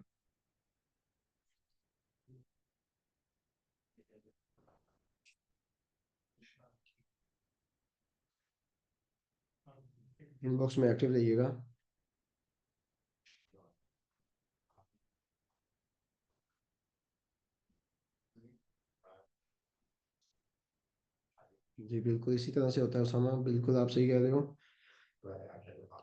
इनबॉक्स में एक्टिव रहिएगा। जी बिल्कुल इसी तरह से होता है उसामा, बिल्कुल आप सही कह रहे हो।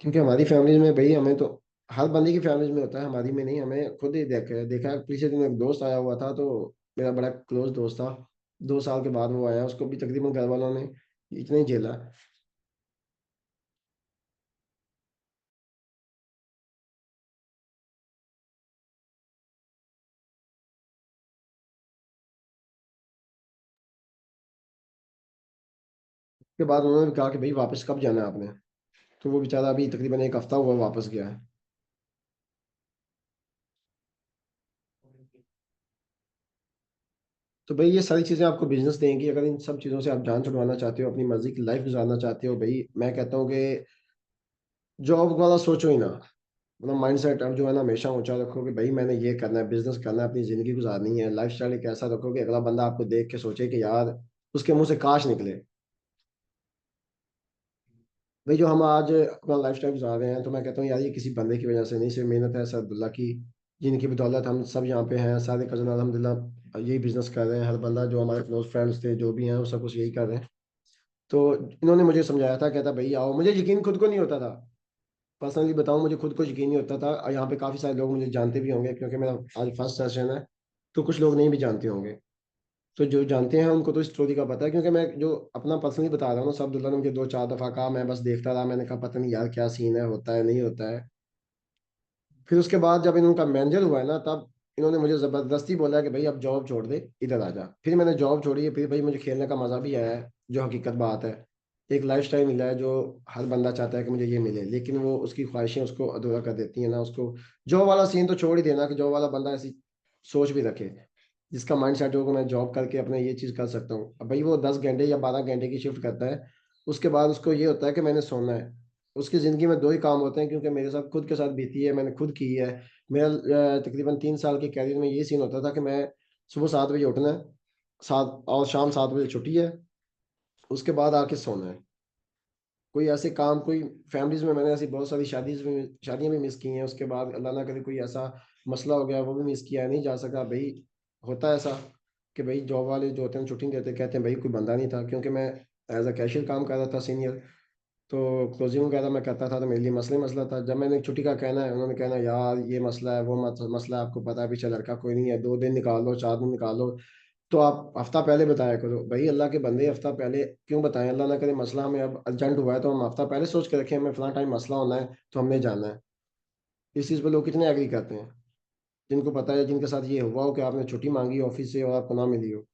क्योंकि हमारी फैमिली में भाई, हमें तो हर बंदे की फैमिली में होता है, हमारी में नहीं। हमें खुद ही देखा देखा है। पिछले दिन एक दोस्त आया हुआ था, तो मेरा बड़ा क्लोज दोस्त था। 2 साल के बाद वो आया, उसको भी तकरीबन घर वालों ने इतना ही झेला। उसके बाद उन्होंने भी कहा कि भाई वापस कब जाना है आपने? तो वो बेचारा अभी तकरीबन एक हफ्ता हुआ वापस गया है। तो भाई ये सारी चीजें आपको बिजनेस देंगी, अगर इन सब चीजों से आप जान छुड़वाना चाहते हो, अपनी मर्जी की लाइफ गुजारना चाहते हो, भाई मैं कहता हूँ कि जॉब वाला सोचो ही ना। मतलब माइंड सेट अब जो है ना, हमेशा ऊंचा रखो कि भाई मैंने ये करना है, बिजनेस करना है, अपनी जिंदगी गुजारनी है। लाइफ स्टाइल एक ऐसा रखो कि अगला बंदा आपको देख के सोचे कि यार उसके मुंह से काश निकले। भाई जो हम आज अपना लाइफ स्टाइल गुजार रहे हैं, तो मैं कहता हूँ यार ये किसी बंदे की वजह से नहीं, सिर्फ मेहनत है सरदुल्ला की, जिनकी बदौलत हम सब यहाँ पे हैं। सारे कजन अल्हम्दुलिल्लाह यही बिजनेस कर रहे हैं। हर बंदा जो हमारे क्लोज फ्रेंड्स थे, जो भी हैं, वो सब कुछ यही कर रहे हैं। तो इन्होंने मुझे समझाया था, कहता भाई आओ। मुझे यकीन खुद को नहीं होता था, पर्सनली बताऊं, मुझे खुद को यकीन नहीं होता था। और यहाँ पे काफी सारे लोग मुझे जानते भी होंगे, क्योंकि मेरा आज फर्स्ट सेशन है। तो कुछ लोग नहीं भी जानते होंगे। तो जो जानते हैं उनको तो इस स्टोरी का पता है, क्योंकि मैं जो अपना पर्सनली बता रहा हूँ ना, सब अब्दुल्ला ने मुझे 2-4 दफा कहा, मैं बस देखता रहा। मैंने कहा पता नहीं यार क्या सीन है, होता है नहीं होता है। फिर उसके बाद जब इनका मैनेजर हुआ है ना, तब इन्होंने मुझे जबरदस्ती बोला कि भाई अब जॉब छोड़ दे, इधर आ जा। फिर मैंने जॉब छोड़ी है। फिर भाई मुझे खेलने का मजा भी आया है, जो हकीकत बात है। एक लाइफ स्टाइल मिला है जो हर बंदा चाहता है कि मुझे ये मिले, लेकिन वो उसकी ख्वाहिशें उसको अधूरा कर देती हैं ना उसको। जॉब वाला सीन तो छोड़ ही देना, कि जॉब वाला बंदा ऐसी सोच भी रखे, जिसका माइंड सेट हो कि मैं जॉब करके अपने ये चीज़ कर सकता हूँ। अब भाई वो 10 घंटे या 12 घंटे की शिफ्ट करता है, उसके बाद उसको ये होता है कि मैंने सोना है। उसकी ज़िंदगी में दो ही काम होते हैं, क्योंकि मेरे साथ खुद के साथ बीती है, मैंने खुद की है। मेरा तकरीबन 3 साल के कैरियर में ये सीन होता था कि मैं सुबह 7 बजे उठना है, सात, और शाम 7 बजे छुट्टी है, उसके बाद आके सोना है। कोई ऐसे काम, कोई फैमिलीज में मैंने ऐसी बहुत सारी शादियां भी मिस की हैं। उसके बाद अल्लाह ना करे कोई ऐसा मसला हो गया, वो भी मिस किया, नहीं जा सका भाई। होता है ऐसा कि भाई जॉब वाले जो होते हैं छुट्टी नहीं देते, कहते हैं भाई कोई बंदा नहीं था। क्योंकि मैं एज अ कैशियर काम कर रहा था, सीनियर, तो क्लोजिंग वगैरह मैं करता था, तो मेरे लिए मसला ही मसला था। जब मैंने छुट्टी का कहना है, उन्होंने कहना यार ये मसला है, वो मसला है, आपको पता है पीछे लड़का कोई नहीं है, 2 दिन निकाल लो, 4 दिन निकाल लो। तो आप हफ्ता पहले बताया करो भाई, अल्लाह के बंदे हफ्ता पहले क्यों बताएं? अल्लाह ना करे मसला हमें अब अर्जेंट हुआ है तो हम हफ्ता पहले सोच के रखें हमें फला टाइम मसला होना है तो हमने जाना है। इस चीज़ पे लोग कितने एग्री करते हैं, जिनको पता है, जिनके साथ ये हुआ हो कि आपने छुट्टी मांगी ऑफिस से और आपको ना मिली हो।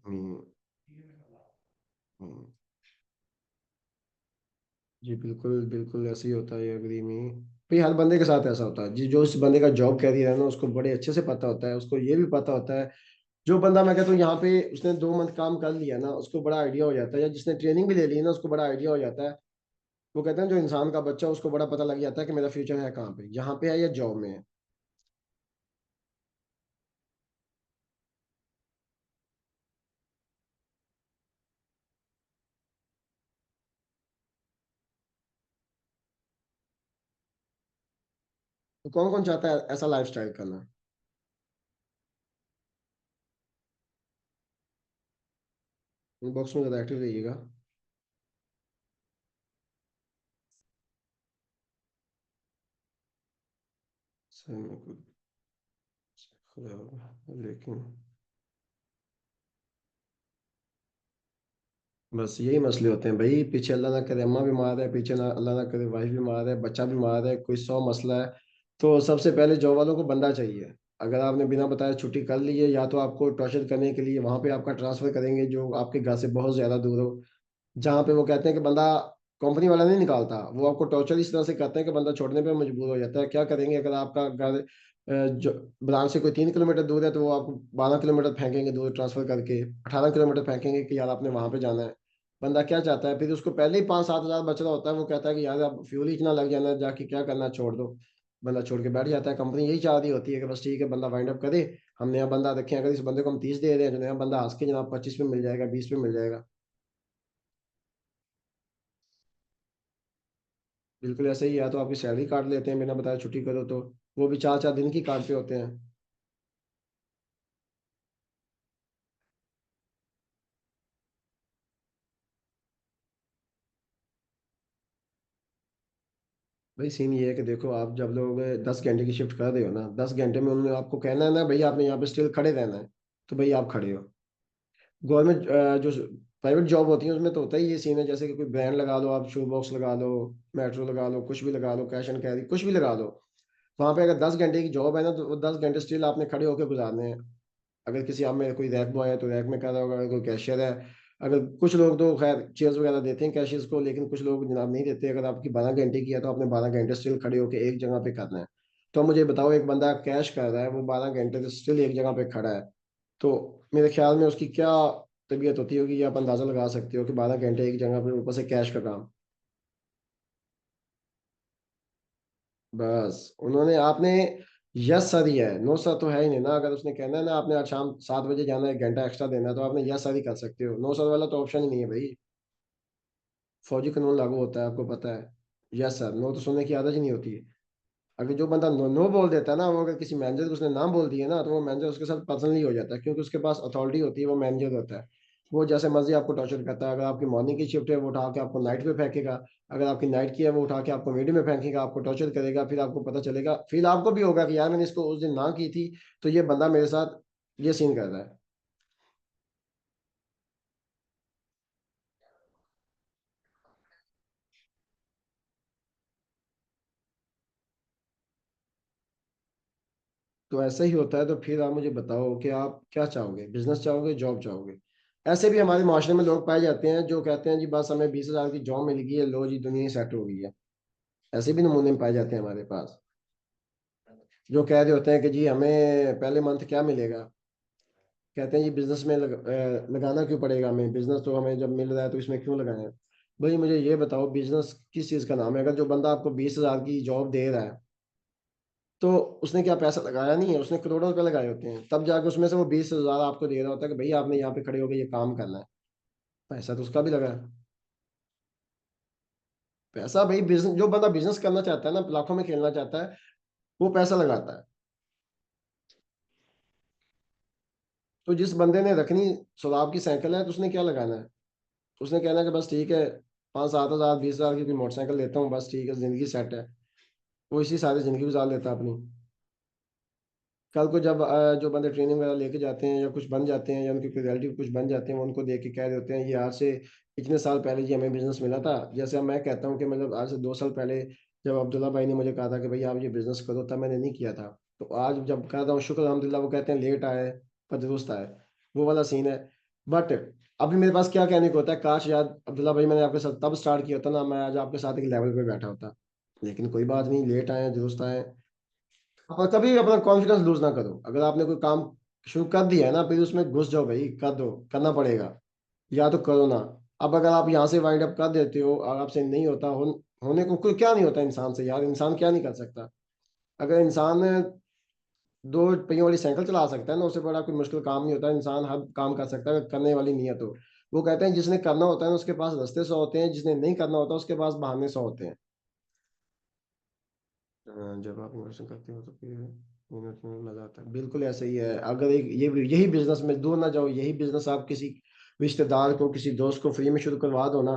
हम्म। हम्म। जी बिल्कुल बिल्कुल ऐसे ही होता है, एग्री में। भाई हर बंदे के साथ ऐसा होता है जी, जो इस बंदे का जॉब कैरियर है ना उसको बड़े अच्छे से पता होता है, उसको ये भी पता होता है। जो बंदा मैं कहता हूँ यहाँ पे उसने 2 मंथ काम कर लिया ना उसको बड़ा आइडिया हो जाता है, या जिसने ट्रेनिंग भी ले ली है ना उसको बड़ा आइडिया हो जाता है। वो कहते हैं जो इंसान का बच्चा उसको बड़ा पता लग जाता है कि मेरा फ्यूचर है कहाँ पे, यहाँ पे है या जॉब में है। तो कौन कौन चाहता है ऐसा लाइफ स्टाइल करना? इनबॉक्स में ज़्यादा एक्टिव रहिएगा। सही में कुछ खुदा होगा, लेकिन बस यही मसले होते हैं भाई, पीछे अल्लाह ना करे अम्मा बीमार है, पीछे ना अल्लाह ना करे वाइफ बीमार है, बच्चा बीमार है, कोई 100 मसला है। तो सबसे पहले जॉब वालों को बंदा चाहिए। अगर आपने बिना बताए छुट्टी कर ली है, या तो आपको टॉर्चर करने के लिए वहां पे आपका ट्रांसफर करेंगे जो आपके घर से बहुत ज्यादा दूर हो, जहाँ पे वो कहते हैं कि बंदा, कंपनी वाला नहीं निकालता, वो आपको टॉर्चर इस तरह से करते हैं कि बंदा छोड़ने पे मजबूर हो जाता है। क्या करेंगे अगर आपका घर जो ब्रांच से कोई 3 किलोमीटर दूर है तो वो आपको 12 किलोमीटर फेंकेंगे दूर ट्रांसफर करके, 18 किलोमीटर फेंकेंगे कि यार आपने वहां पे जाना है। बंदा क्या चाहता है, फिर उसको पहले ही 5-7 हज़ार बच रहा होता है, वो कहता है कि यार अब फ्यूल ही इतना लग जाना है, जाके क्या करना है, छोड़ दो। बंदा छोड़ के बैठ जाता है। कंपनी यही चाह रही होती है कि बस ठीक है बंदा वाइंड अप करे, हम नया बंदा रखें, अगर इस बंदे को हम 30 दे रहे हैं तो नया बंदा हंस के जनाब 25 पे मिल जाएगा, 20 पे मिल जाएगा। बिल्कुल ऐसे ही, या तो आपकी सैलरी काट लेते हैं बिना बताए छुट्टी करो तो, वो भी 4-4 दिन की काटते होते हैं। भाई सीन ये है कि देखो आप जब लोग 10 घंटे की शिफ्ट कर रहे हो ना, 10 घंटे में उन्होंने आपको कहना है ना भाई आपने यहाँ पे स्टिल खड़े रहना है, तो भाई आप खड़े हो। गवर्नमेंट जो प्राइवेट जॉब होती है उसमें तो होता ही ये सीन है, जैसे कि कोई ब्रांड लगा लो आप, शू बॉक्स लगा लो, मेट्रो लगा लो, कुछ भी लगा लो, कैश एंड कैरी कुछ भी लगा लो। वहां पे अगर 10 घंटे की जॉब है ना तो वो 10 घंटे स्टिल आपने खड़े होकर गुजारने हैं। अगर किसी आप में कोई रैक बॉय है तो रैक में कर रहा होगा, अगर कोई कैशियर है, अगर कुछ लोग तो खैर चेयर्स वगैरह देते हैं कैशियर्स को, लेकिन कुछ लोग जनाब नहीं देते। अगर आपकी 12 घंटे की है तो आपने 12 घंटे स्टिल खड़े होकर एक जगह पे करना है। तो मुझे बताओ एक बंदा कैश कर रहा है वो 12 घंटे से स्टिल एक जगह पे खड़ा है, तो मेरे ख्याल में उसकी क्या तबीयत होती होगी, ये आप अंदाजा लगा सकते हो कि 12 घंटे एक जगह पे ऊपर से कैश का काम। बस उन्होंने आपने यस सर ही है, नो सर तो है ही नहीं ना। अगर उसने कहना है ना आपने आज शाम 7 बजे जाना है, 1 घंटा एक्स्ट्रा देना है, तो आपने यस सर ही कर सकते हो, नो सर वाला तो ऑप्शन ही नहीं है भाई। फौजी कानून लागू होता है आपको पता है। यस सर, नो तो सुनने की आदत ही नहीं होती है। अगर जो बंदा नो नो बोल देता है ना, वो अगर किसी मैनेजर को उसने नाम बोल दिया ना तो वो मैनेजर उसके साथ पर्सनली हो जाता है, क्योंकि उसके पास अथॉरिटी होती है, वो मैनेजर होता है। वो जैसे मर्जी आपको टॉर्चर करता है। अगर आपकी मॉर्निंग की शिफ्ट है वो उठा के आपको नाइट पे फेंकेगा, अगर आपकी नाइट की है वो उठा के आपको मिड में फेंकेगा, आपको टॉर्चर करेगा, फिर आपको पता चलेगा, फिर आपको भी होगा कि यार मैंने इसको उस दिन ना की थी, तो ये बंदा मेरे साथ ये सीन कर रहा है। तो ऐसा ही होता है, तो फिर आप मुझे बताओ कि आप क्या चाहोगे, बिजनेस चाहोगे, जॉब चाहोगे? ऐसे भी हमारे माशरे में लोग पाए जाते हैं जो कहते हैं जी बस हमें 20 हज़ार की जॉब मिल गई है, लो जी दुनिया सेट हो गई है। ऐसे भी नमूने पाए जाते हैं हमारे पास, जो कह रहे होते हैं कि जी हमें पहले मंथ क्या मिलेगा, कहते हैं जी बिजनेस में लगाना क्यों पड़ेगा हमें, बिजनेस तो हमें जब मिल रहा है तो इसमें क्यों लगाएं। भाई मुझे ये बताओ बिजनेस किस चीज़ का नाम है? अगर जो बंदा आपको 20 हज़ार की जॉब दे रहा है तो उसने क्या पैसा लगाया नहीं है, उसने करोड़ों रुपए लगाए होते हैं, तब जाके उसमें से वो 20 हज़ार आपको दे रहा होता है कि भाई आपने यहाँ पे खड़े होकर ये काम करना है। पैसा तो उसका भी लगा है। पैसा भाई बिजनेस, जो बंदा बिजनेस करना चाहता है ना, लाखों में खेलना चाहता है, वो पैसा लगाता है। तो जिस बंदे ने रखनी शराब की साइकिल है तो उसने क्या लगाना है? उसने कहना है कि बस ठीक है 5-7 हज़ार 20 हज़ार की कोई मोटरसाइकिल लेता हूँ, बस ठीक है जिंदगी सेट है। वो इसी सारी जिंदगी गुजार लेता है अपनी। कल को जब जो बंदे ट्रेनिंग वगैरह लेके जाते हैं या कुछ बन जाते हैं या उनकी पर्सनैलिटी कुछ बन जाते हैं, वो उनको देख के कह देते हैं ये आज से इतने साल पहले जी हमें बिजनेस मिला था। जैसे अब मैं कहता हूँ कि मतलब आज से 2 साल पहले जब अब्दुल्ला भाई ने मुझे कहा था कि भाई आप ये बिजनेस करो, तब मैंने नहीं किया था। तो आज जब कहता हूँ शुक्र अल्हम्दुलिल्लाह, वो कहते हैं लेट आए पर दुरुस्त आए, वो वाला सीन है। बट अभी मेरे पास क्या कहने को होता है, काश याद अब्दुल्ला भाई मैंने आपके साथ तब स्टार्ट किया होता ना, मैं आज आपके साथ एक लेवल पे बैठा होता। लेकिन कोई बात नहीं, लेट आए दुरुस्त आए। और कभी अपना कॉन्फिडेंस लूज ना करो। अगर आपने कोई काम शुरू कर दिया है ना, फिर उसमें घुस जाओ भाई, कर दो, करना पड़ेगा। या तो करो ना। अब अगर आप यहाँ से वाइंड अप कर देते हो और आपसे नहीं होता, होने को कोई क्या नहीं होता इंसान से यार, इंसान क्या नहीं कर सकता। अगर इंसान 2 पहियों वाली साइकिल चला सकता है ना, उससे बड़ा कोई मुश्किल काम नहीं होता। इंसान हर काम कर सकता है अगर करने वाली नीयत हो। वो कहते हैं जिसने करना होता है ना उसके पास रास्ते 100 होते हैं, जिसने नहीं करना होता उसके पास बहाने 100 होते हैं। जब आप इन्वेस्टिंग करते हो तो फिर मेहनत में मजा आता है, बिल्कुल ऐसे ही है। अगर एक ये यही बिजनेस में दूर ना जाओ, यही बिजनेस आप किसी रिश्तेदार को किसी दोस्त को फ्री में शुरू करवा दो ना,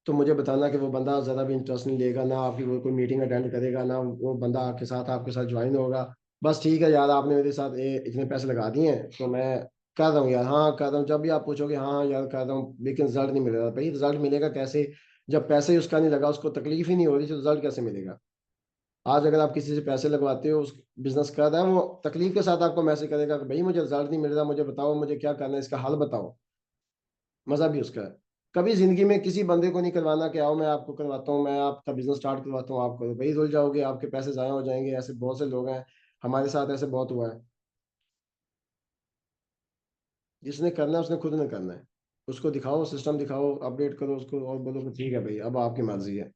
तो मुझे बताना कि वो बंदा जरा भी इंटरेस्ट नहीं लेगा ना, आपकी वो कोई मीटिंग अटेंड करेगा ना, वो बंदा आपके साथ ज्वाइन होगा। बस ठीक है यार, आपने मेरे साथ इतने पैसे लगा दिए हैं तो मैं कर रहा हूँ यार, हाँ कर रहा हूँ। जब भी आप पूछोगे हाँ हाँ यार कर रहा हूँ, लेकिन रिजल्ट नहीं मिलेगा। भाई रिजल्ट मिलेगा कैसे जब पैसे ही उसका नहीं लगा, उसको तकलीफ ही नहीं हो रही, तो रिजल्ट कैसे मिलेगा। आज अगर आप किसी से पैसे लगवाते हो, उस बिजनेस कर रहा है, वो तकलीफ के साथ आपको मैसेज करेगा कि भाई मुझे रिजल्ट नहीं मिल रहा, मुझे बताओ मुझे क्या करना है, इसका हल बताओ। मजा भी उसका है। कभी जिंदगी में किसी बंदे को नहीं करवाना कि आओ मैं आपको करवाता हूँ, मैं आपका बिजनेस स्टार्ट करवाता हूँ, आप करो। भाई रुल जाओगे, आपके पैसे जाया हो जाएंगे। ऐसे बहुत से लोग हैं, हमारे साथ ऐसे बहुत हुआ है। जिसने करना है उसने खुद ने करना है। उसको दिखाओ, सिस्टम दिखाओ, अपडेट करो उसको और बोलो कि ठीक है भाई अब आपकी मर्जी है।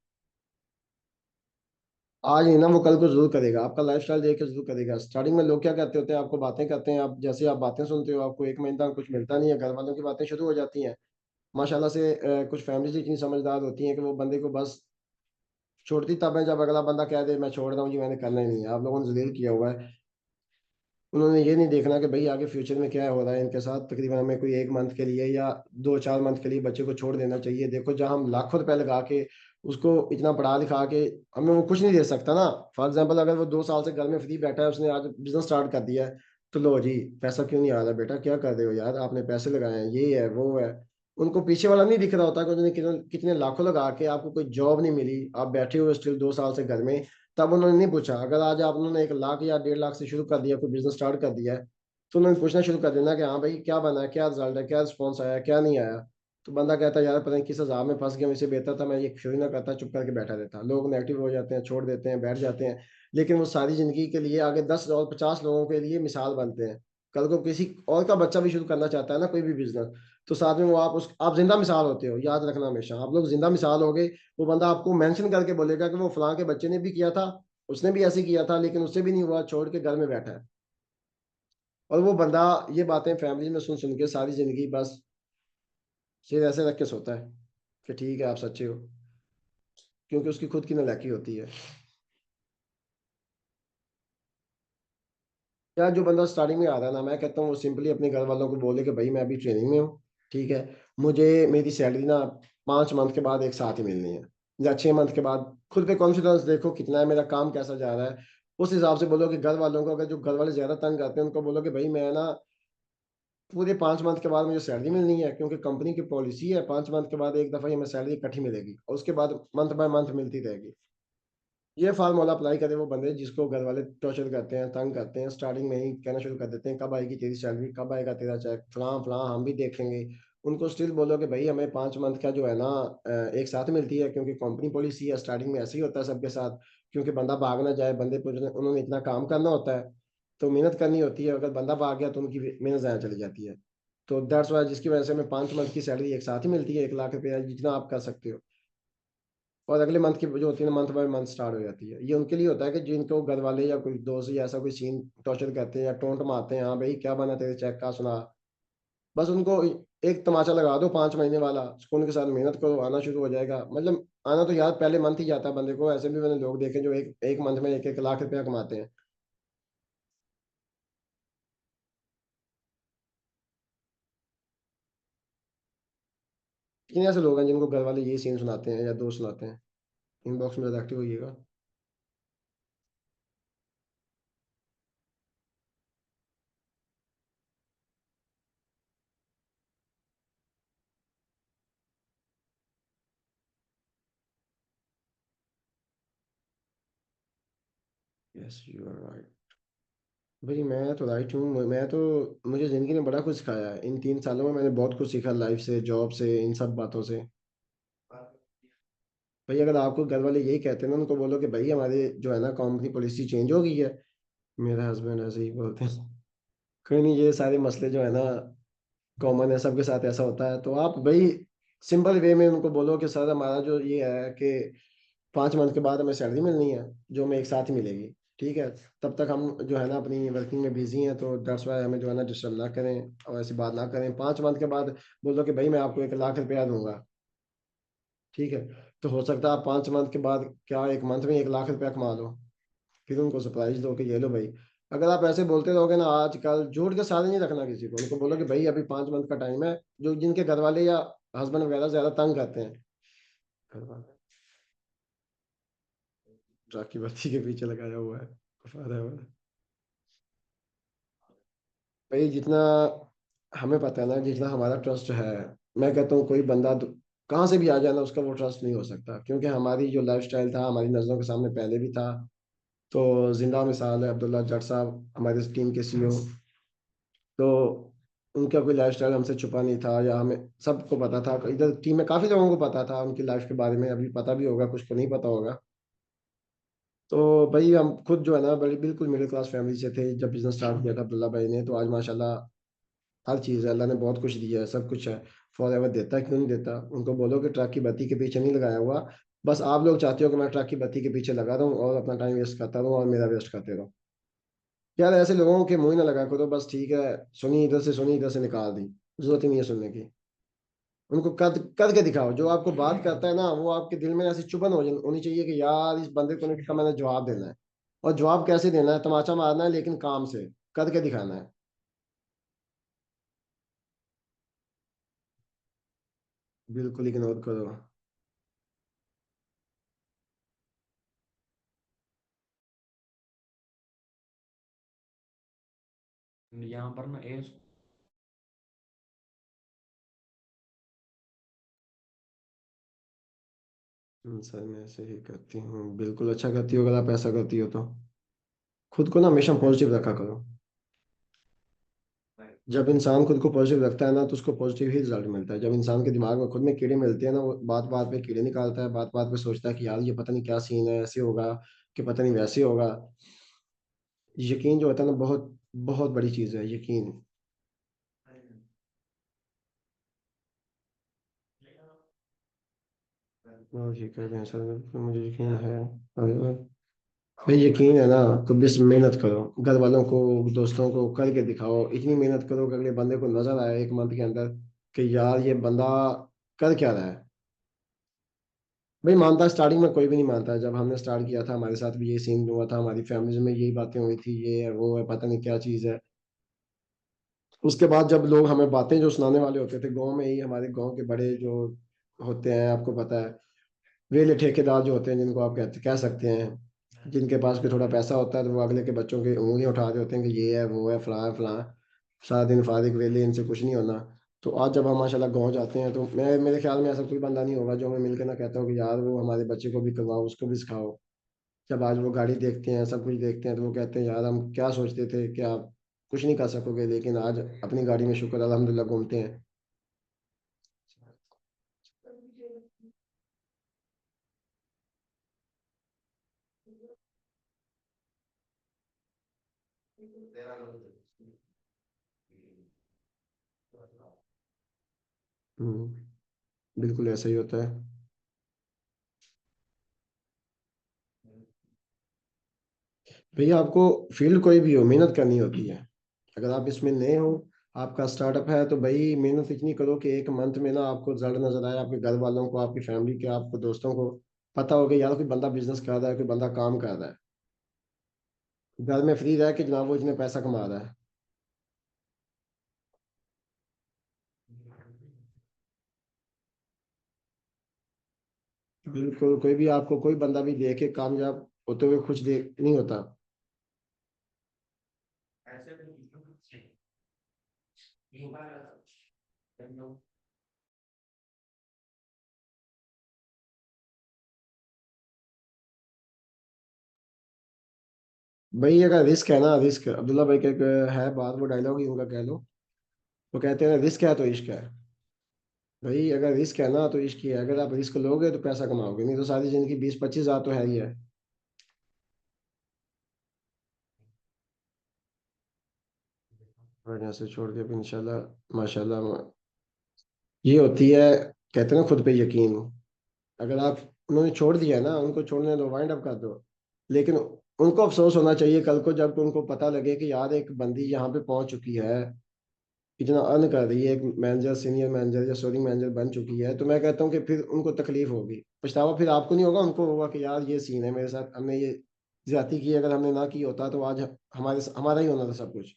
आज नहीं ना, वो कल को जरूर करेगा। आपका लाइफस्टाइल देख के जरूर करेगा। स्टार्टिंग में लोग क्या कहते होते हैं, आपको बातें करते हैं, आप जैसे आप बातें सुनते हो आपको 1 महीना कुछ मिलता नहीं है, घर वालों की बातें शुरू हो जाती हैं। माशाल्लाह से कुछ फैमिलीज इतनी समझदार होती हैं कि वो बंदे को बस छोड़ती तब है जब अगला बंदा कह दे मैं छोड़ रहा हूँ जी, मैंने करना ही नहीं है। आप लोगों ने जलील किया हुआ है। उन्होंने ये नहीं देखना कि भाई आगे फ्यूचर में क्या हो रहा है इनके साथ। तकरीबन हमें कोई 1 मंथ के लिए या 2-4 मंथ के लिए बच्चे को छोड़ देना चाहिए। देखो जहाँ हम लाखों रुपए लगा के उसको इतना पढ़ा लिखा के हमें वो कुछ नहीं दे सकता ना। फॉर एग्जाम्पल अगर वो 2 साल से घर में फ्री बैठा है, उसने आज बिजनेस स्टार्ट कर दिया है, तो लो जी पैसा क्यों नहीं आ रहा बेटा, क्या कर रहे हो यार, आपने पैसे लगाए हैं, ये है वो है। उनको पीछे वाला नहीं दिख रहा होता कि उन्होंने कितने कितने लाखों लगा के आपको कोई जॉब नहीं मिली, आप बैठे हुए स्टिल 2 साल से घर में। तब उन्होंने नहीं पूछा। अगर आज आप उन्होंने 1 लाख या 1.5 लाख से शुरू कर दिया, कोई बिजनेस स्टार्ट कर दिया है, तो उन्होंने पूछना शुरू कर देना कि हाँ भाई क्या बना है, क्या रिजल्ट है, क्या रिस्पॉन्स आया, क्या नहीं आया। तो बंदा कहता है यार पता नहीं किस हिसाब में फंस गया, मुझसे बेहतर था मैं ये शुरू ही ना करता, चुप करके बैठा रहता। लोग नेगेटिव हो जाते हैं, छोड़ देते हैं, बैठ जाते हैं। लेकिन वो सारी जिंदगी के लिए आगे 10 और 50 लोगों के लिए मिसाल बनते हैं। कल को किसी और का बच्चा भी शुरू करना चाहता है ना कोई भी बिजनेस, तो साथ में वो आप जिंदा मिसाल होते हो। याद रखना हमेशा आप लोग जिंदा मिसाल होगे। वो बंदा आपको मेंशन करके बोलेगा कि वो फलां के बच्चे ने भी किया था, उसने भी ऐसे किया था, लेकिन उससे भी नहीं हुआ, छोड़ के घर में बैठा है। और वो बंदा ये बातें फैमिली में सुन सुन के सारी जिंदगी बस सिर ऐसे रख के सोता है कि ठीक है आप सच्चे हो, क्योंकि उसकी खुद की नालायकी होती है। यार जो बंदा स्टार्टिंग में आ रहा है ना, मैं कहता हूँ वो सिंपली अपने घर वालों को बोले कि भाई मैं अभी ट्रेनिंग में हूँ, ठीक है, मुझे मेरी सैलरी ना 5 मंथ के बाद एक साथ ही मिलनी है, या 6 मंथ के बाद। खुद पे कॉन्फिडेंस देखो कितना है, मेरा काम कैसा जा रहा है, उस हिसाब से बोलो कि घर वालों को, अगर जो घर वाले ज्यादा तंग करते हैं उनको बोलो कि भाई मैं ना पूरे 5 मंथ के बाद मुझे सैलरी मिलनी है, क्योंकि कंपनी की पॉलिसी है 5 मंथ के बाद एक दफा ही हमें सैलरी इकट्ठी मिलेगी और उसके बाद मंथ बाय मंथ मिलती रहेगी। ये फार्मूला अप्लाई करे वो बंदे जिसको घर वाले टॉर्चर करते हैं, तंग करते हैं, स्टार्टिंग में ही कहना शुरू कर देते हैं कब आएगी तेरी सैलरी, कब आएगा तेरा चेक, फलां फलां हम भी देखेंगे। उनको स्टिल बोलो कि भाई हमें 5 मंथ का जो है ना एक साथ मिलती है, क्योंकि कंपनी पॉलिसी है, स्टार्टिंग में ऐसे ही होता है सबके साथ। क्योंकि बंदा भाग ना जाए, बंदे को उन्होंने इतना काम करना होता है, तो मेहनत करनी होती है। अगर बंदा भाग गया तो उनकी मेहनत ज़ाया चली जाती है। तो दैट्स वाई जिसकी वजह से हमें 5 मंथ की सैलरी एक साथ ही मिलती है, 1 लाख रुपया जितना आप कर सकते हो। और अगले मंथ की जो होती है मंथ बाय मंथ स्टार्ट हो जाती है। ये उनके लिए होता है कि जिनको घर वाले या कोई दोस्त या ऐसा कोई सीन टॉर्चर करते हैं या टोंट मारते हैं, हाँ भाई क्या बना तेरे चेक का सुना। बस उनको एक तमाचा लगा दो 5 महीने वाला, सुकून के साथ मेहनत करो, आना शुरू हो जाएगा। मतलब आना तो यार पहले मंथ ही जाता है बंदे को। ऐसे भी मैंने लोग देखे जो एक एक मंथ में 1-1 लाख रुपया कमाते हैं। कितने ऐसे लोग हैं जिनको घर वाले यही सीन सुनाते हैं या दोस्त सुनाते हैं। इनबॉक्स में एक्टिव होइएगा। Yes you are right. भाई मैं तो राइट हूँ, मैं तो, मुझे जिंदगी ने बड़ा कुछ सिखाया है। इन 3 सालों में मैंने बहुत कुछ सीखा, लाइफ से, जॉब से, इन सब बातों से। भाई अगर आपको घर वाले यही कहते हैं ना, उनको बोलो कि भाई हमारे जो है ना कंपनी पॉलिसी चेंज हो गई है। मेरे हस्बैंड ऐसे ही बोलते हैं, कोई नहीं, ये सारे मसले जो है ना कॉमन है, सबके साथ ऐसा होता है। तो आप भाई सिंपल वे में उनको बोलो कि सर हमारा जो ये है कि 5 मंथ के बाद हमें सैलरी मिलनी है, जो हमें एक साथ ही मिलेगी। ठीक है, तब तक हम जो है ना अपनी वर्किंग में बिजी हैं, तो दैट्स वाई हमें जो है ना डिस्टर्ब ना करें और ऐसी बात ना करें। 5 मंथ के बाद बोलो कि भाई मैं आपको 1 लाख रुपया दूंगा। ठीक है, तो हो सकता है आप 5 मंथ के बाद क्या 1 मंथ में 1 लाख रुपया कमा लो। फिर उनको सरप्राइज दो कि ये लो भाई। अगर आप ऐसे बोलते रहोगे ना, आजकल जोड़ के सारे नहीं रखना किसी को, उनको बोलो कि भाई अभी 5 मंथ का टाइम है, जो जिनके घर वाले या हस्बैंड वगैरह ज्यादा तंग करते हैं, घर वाले राखी बत्ती के पीछे लगाया हुआ है, फॉरएवर। भाई जितना हमें पता है ना, जितना हमारा ट्रस्ट है, मैं कहता हूँ कोई बंदा कहाँ से भी आ जाए ना, उसका वो ट्रस्ट नहीं हो सकता, क्योंकि हमारी जो लाइफ स्टाइल था हमारी नज़रों के सामने पहले भी था। तो जिंदा मिसाल है अब्दुल्ला जट साहब, हमारे टीम के सीईओ। तो उनका कोई लाइफ स्टाइल हमसे छुपा नहीं था, या हमें सबको पता था, इधर टीम में काफी लोगों को पता था उनकी लाइफ के बारे में, अभी पता भी होगा, कुछ को नहीं पता होगा। तो भाई हम खुद जो है ना बड़ी बिल्कुल मिडिल क्लास फैमिली से थे जब बिजनेस स्टार्ट किया था अब्दुल्ला भाई ने, तो आज माशाल्लाह हर चीज़ है, अल्लाह ने बहुत कुछ दिया है, सब कुछ है। फॉर एवर देता है, क्यों नहीं देता। उनको बोलो कि ट्रक की बत्ती के पीछे नहीं लगाया हुआ, बस आप लोग चाहते हो कि मैं ट्रक की बत्ती के पीछे लगा दूं और अपना टाइम वेस्ट करता रहूं और मेरा वेस्ट करते रहो। यार ऐसे लोगों के मुंह ही ना लगा करो, बस ठीक है, सुनी इधर से, सुनी इधर से निकाल दी, जरूरत ही नहीं है सुनने की। उनको कर करके दिखाओ, जो आपको बात करता है ना वो आपके दिल में ऐसी चुभन होनी चाहिए कि यार इस बंदे को नहीं, मैंने जवाब देना है। और जवाब कैसे देना है, तमाचा मारना है लेकिन काम से, करके दिखाना है। बिल्कुल इग्नोर करो। यहाँ पर ना ए सर मैं ऐसे ही करती हूँ, बिल्कुल अच्छा करती हो, अगर आप ऐसा करती हो तो खुद को ना हमेशा पॉजिटिव रखा करो। जब इंसान खुद को पॉजिटिव रखता है ना, तो उसको पॉजिटिव ही रिजल्ट मिलता है। जब इंसान के दिमाग में खुद में कीड़े मिलते हैं ना, वो बात बात पे कीड़े निकालता है, बात बात पे सोचता है कि यार ये पता नहीं क्या सीन है, ऐसे होगा कि पता नहीं वैसे होगा। यकीन जो होता है ना, बहुत बहुत बड़ी चीज़ है यकीन। और ये कह रहे हैं सर, बिल्कुल मुझे यकीन है। और भाई यकीन है ना, तो बस मेहनत करो, घर वालों को, दोस्तों को करके दिखाओ, इतनी मेहनत करो कि अगले बंदे को नजर आए 1 मंथ के अंदर कि यार ये बंदा कर क्या रहा है। भाई मानता, स्टार्टिंग में कोई भी नहीं मानता है। जब हमने स्टार्ट किया था हमारे साथ भी यही सीन हुआ था, हमारी फैमिली में यही बातें हुई थी, ये है वो है, पता नहीं क्या चीज़ है। उसके बाद जब लोग हमें बातें जो सुनाने वाले होते थे, गाँव में ही हमारे गाँव के बड़े जो होते हैं, आपको पता है, वेले ठेकेदार जो होते हैं, जिनको आप कह सकते हैं, जिनके पास भी थोड़ा पैसा होता है, तो वो अगले के बच्चों की उंगलियां उठा रहे होते हैं कि ये है वो है, फलां है फलां है। सारा दिन फारिग वेले, इनसे कुछ नहीं होना। तो आज जब हम माशाल्लाह गाँव जाते हैं, तो मैं, मेरे ख्याल में ऐसा कोई बंदा नहीं होगा जो हमें मिलकर ना कहता हो कि यार वो हमारे बच्चे को भी करवाओ, उसको भी सिखाओ। जब आज वो गाड़ी देखते हैं, सब कुछ देखते हैं, तो वो कहते हैं यार हम क्या सोचते थे कि आप कुछ नहीं कर सकोगे, लेकिन आज अपनी गाड़ी में शुक्र अल्हम्दुलिल्लाह घूमते हैं। बिल्कुल ऐसा ही होता है। भैया आपको फील्ड कोई भी हो, मेहनत करनी होती है। अगर आप इसमें नए हो, आपका स्टार्टअप है, तो भाई मेहनत इतनी करो कि 1 मंथ में ना आपको रिजल्ट नजर आए, आपके घर वालों को, आपकी फैमिली के, आपको दोस्तों को पता हो कि यार कोई बंदा बिजनेस कर रहा है, कोई बंदा काम कर रहा है, घर में फ्री रह के जनाब वो इतने पैसा कमा रहा है। बिल्कुल, कोई भी आपको कोई बंदा भी देखे कामयाब होते हुए खुश देख नहीं होता। भाई अगर रिस्क है ना, रिस्क अब्दुल्ला भाई का एक है बात, वो डायलॉग ही उनका कह लो। वो कहते हैं ना, रिस्क है तो इश्क है। भाई अगर रिस्क है ना तो इश्क ही है। अगर आप रिस्क लोगे तो पैसा कमाओगे, नहीं तो सारी जिंदगी 20-25 हज़ार तो है ही है। और यहाँ से छोड़ के फिर इंशाल्लाह माशाल्लाह ये होती है। कहते हैं ना खुद पे यकीन। अगर आप, उन्होंने छोड़ दिया है ना, उनको छोड़ने दो, वाइंड अप कर दो। लेकिन उनको अफसोस होना चाहिए कल को जब उनको पता लगे कि यार एक बंदी यहाँ पे पहुंच चुकी है, इतना अर्न कर रही है, एक मैनेजर, सीनियर मैनेजर या सॉरी मैनेजर बन चुकी है, तो मैं कहता हूँ कि फिर उनको तकलीफ होगी। पछतावा फिर आपको नहीं होगा, उनको होगा कि यार ये सीन है मेरे साथ, हमने ये ज्यादती की, अगर हमने ना की होता तो आज हमारा ही होना था सब कुछ।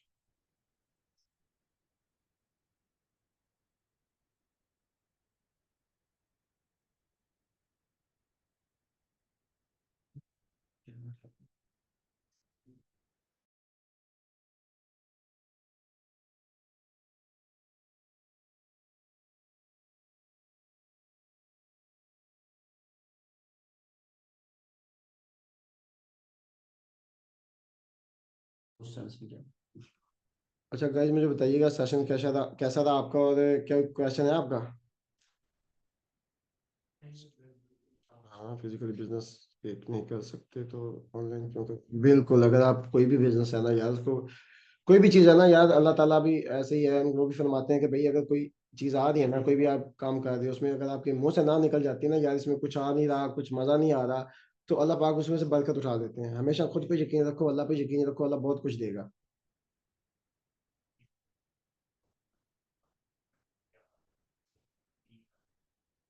उस सेंस में क्या। अच्छा गाइज, मुझे बताइएगा सेशन कैसा था आपका, और क्या क्वेश्चन है आपका? हाँ, फिजिकली बिजनेस एक नहीं कर सकते तो ऑनलाइन क्यों कर, बिल्कुल। अगर आप कोई भी बिजनेस है ना यार, उसको कोई भी चीज़ है ना यार, अल्लाह ताला भी ऐसे ही है, वो भी फरमाते हैं कि भाई अगर कोई चीज़ आ रही है ना, कोई भी आप काम कर रहे हो, उसमें अगर आपके मुंह से ना निकल जाती है ना यार, इसमें कुछ आ नहीं रहा, कुछ मज़ा नहीं आ रहा, तो अल्लाह पाक उसमें से बरकत उठा देते हैं। हमेशा खुद पे यकीन रखो, अल्लाह पे यकीन रखो, अल्लाह बहुत कुछ देगा।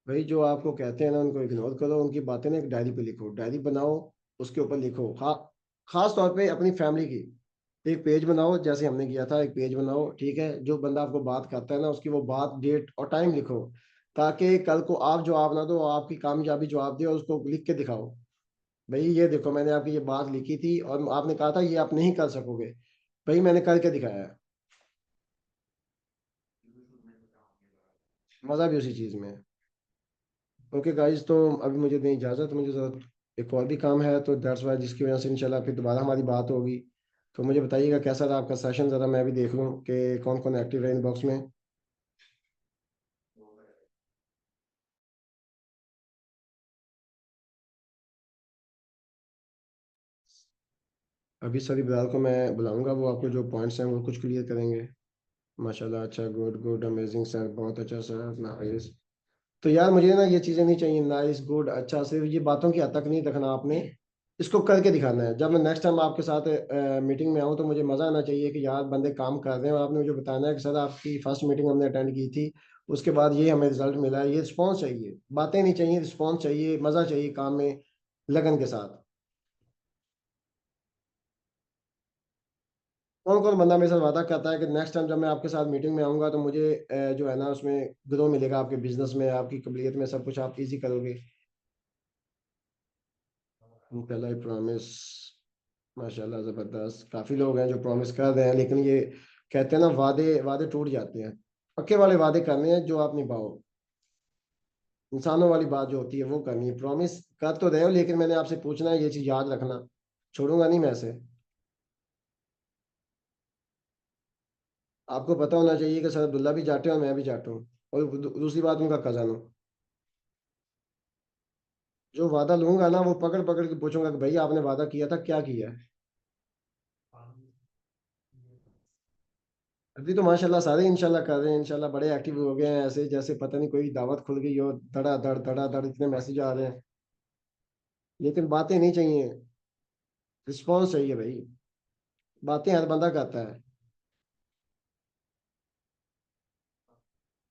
भाई जो आपको कहते हैं ना उनको इग्नोर करो, उनकी बातें ना एक डायरी पे लिखो, डायरी बनाओ, उसके ऊपर लिखो। हाँ, खास तौर पे अपनी फैमिली की एक पेज बनाओ, जैसे हमने किया था, एक पेज बनाओ, ठीक है। जो बंदा आपको बात करता है ना, उसकी वो बात, डेट और टाइम लिखो, ताकि कल को आप जवाब ना दो, आपकी कामयाबी जवाब दे, और उसको लिख के दिखाओ। भाई ये देखो, मैंने आपकी ये बात लिखी थी और आपने कहा था ये आप नहीं कर सकोगे, भाई मैंने करके दिखाया है। मजा भी उसी चीज में है। ओके गाइज, तो अभी मुझे दें इजाज़त, मुझे ज़रा एक और भी काम है, तो दैट्स वाई, जिसकी वजह से इंशाल्लाह फिर दोबारा हमारी बात होगी। तो मुझे बताइएगा कैसा रहा आपका सेशन, ज़रा मैं भी देख लूँ कि कौन कौन एक्टिव है इनबॉक्स में। अभी सभी बिलाल को मैं बुलाऊंगा, वो आपको जो पॉइंट्स हैं वो कुछ क्लियर करेंगे। माशाल्लाह, अच्छा, गुड गुड, अमेजिंग सर, बहुत अच्छा सर, नाइस। तो यार मुझे ना ये चीजें नहीं चाहिए, नाइस गुड अच्छा, सिर्फ ये बातों की हद तक नहीं रखना आपने, इसको करके दिखाना है। जब मैं नेक्स्ट टाइम आपके साथ मीटिंग में आऊँ तो मुझे मजा आना चाहिए कि यार बंदे काम कर रहे हैं, और आपने मुझे बताना है कि सर आपकी फर्स्ट मीटिंग हमने अटेंड की थी, उसके बाद ये हमें रिजल्ट मिला है। ये रिस्पॉन्स चाहिए, बातें नहीं चाहिए, रिस्पॉन्स चाहिए, मजा चाहिए काम में, लगन के साथ। कौन कौन बंदा मेरे साथ वादा करता है कि नेक्स्ट टाइम जब मैं आपके साथ मीटिंग में आऊंगा तो मुझे जो है ना उसमें ग्रो मिलेगा, आपके बिजनेस में, आपकी कबलियत में, सब कुछ आप इजी करोगे। पहला ही प्रॉमिस, माशाल्लाह जबरदस्त। काफी लोग हैं जो प्रॉमिस कर रहे हैं, लेकिन ये कहते हैं ना, वादे वादे टूट जाते हैं। पक्के वाले वादे करने हैं जो आप निभाओ। इंसानों वाली बात जो होती है वो करनी है। प्रॉमिस कर तो रहे हो, लेकिन मैंने आपसे पूछना है, ये चीज याद रखना, छोड़ूंगा नहीं मैं ऐसे। आपको पता होना चाहिए कि सर अब्दुल्ला भी जाटे हैं और मैं भी जाटा हूँ, और दूसरी बात, उनका कजन हूँ। जो वादा लूंगा ना, वो पकड़ पकड़ के पूछूंगा कि भाई आपने वादा किया था, क्या किया है। अभी तो माशाल्लाह सारे इंशाल्लाह कर रहे हैं, इंशाल्लाह बड़े एक्टिव हो गए हैं, ऐसे जैसे पता नहीं कोई दावत खुल गई हो, धड़ा धड़ इतने मैसेज आ रहे हैं। लेकिन बातें नहीं चाहिए, रिस्पॉन्स चाहिए भाई। बातें हर बंदा करता है।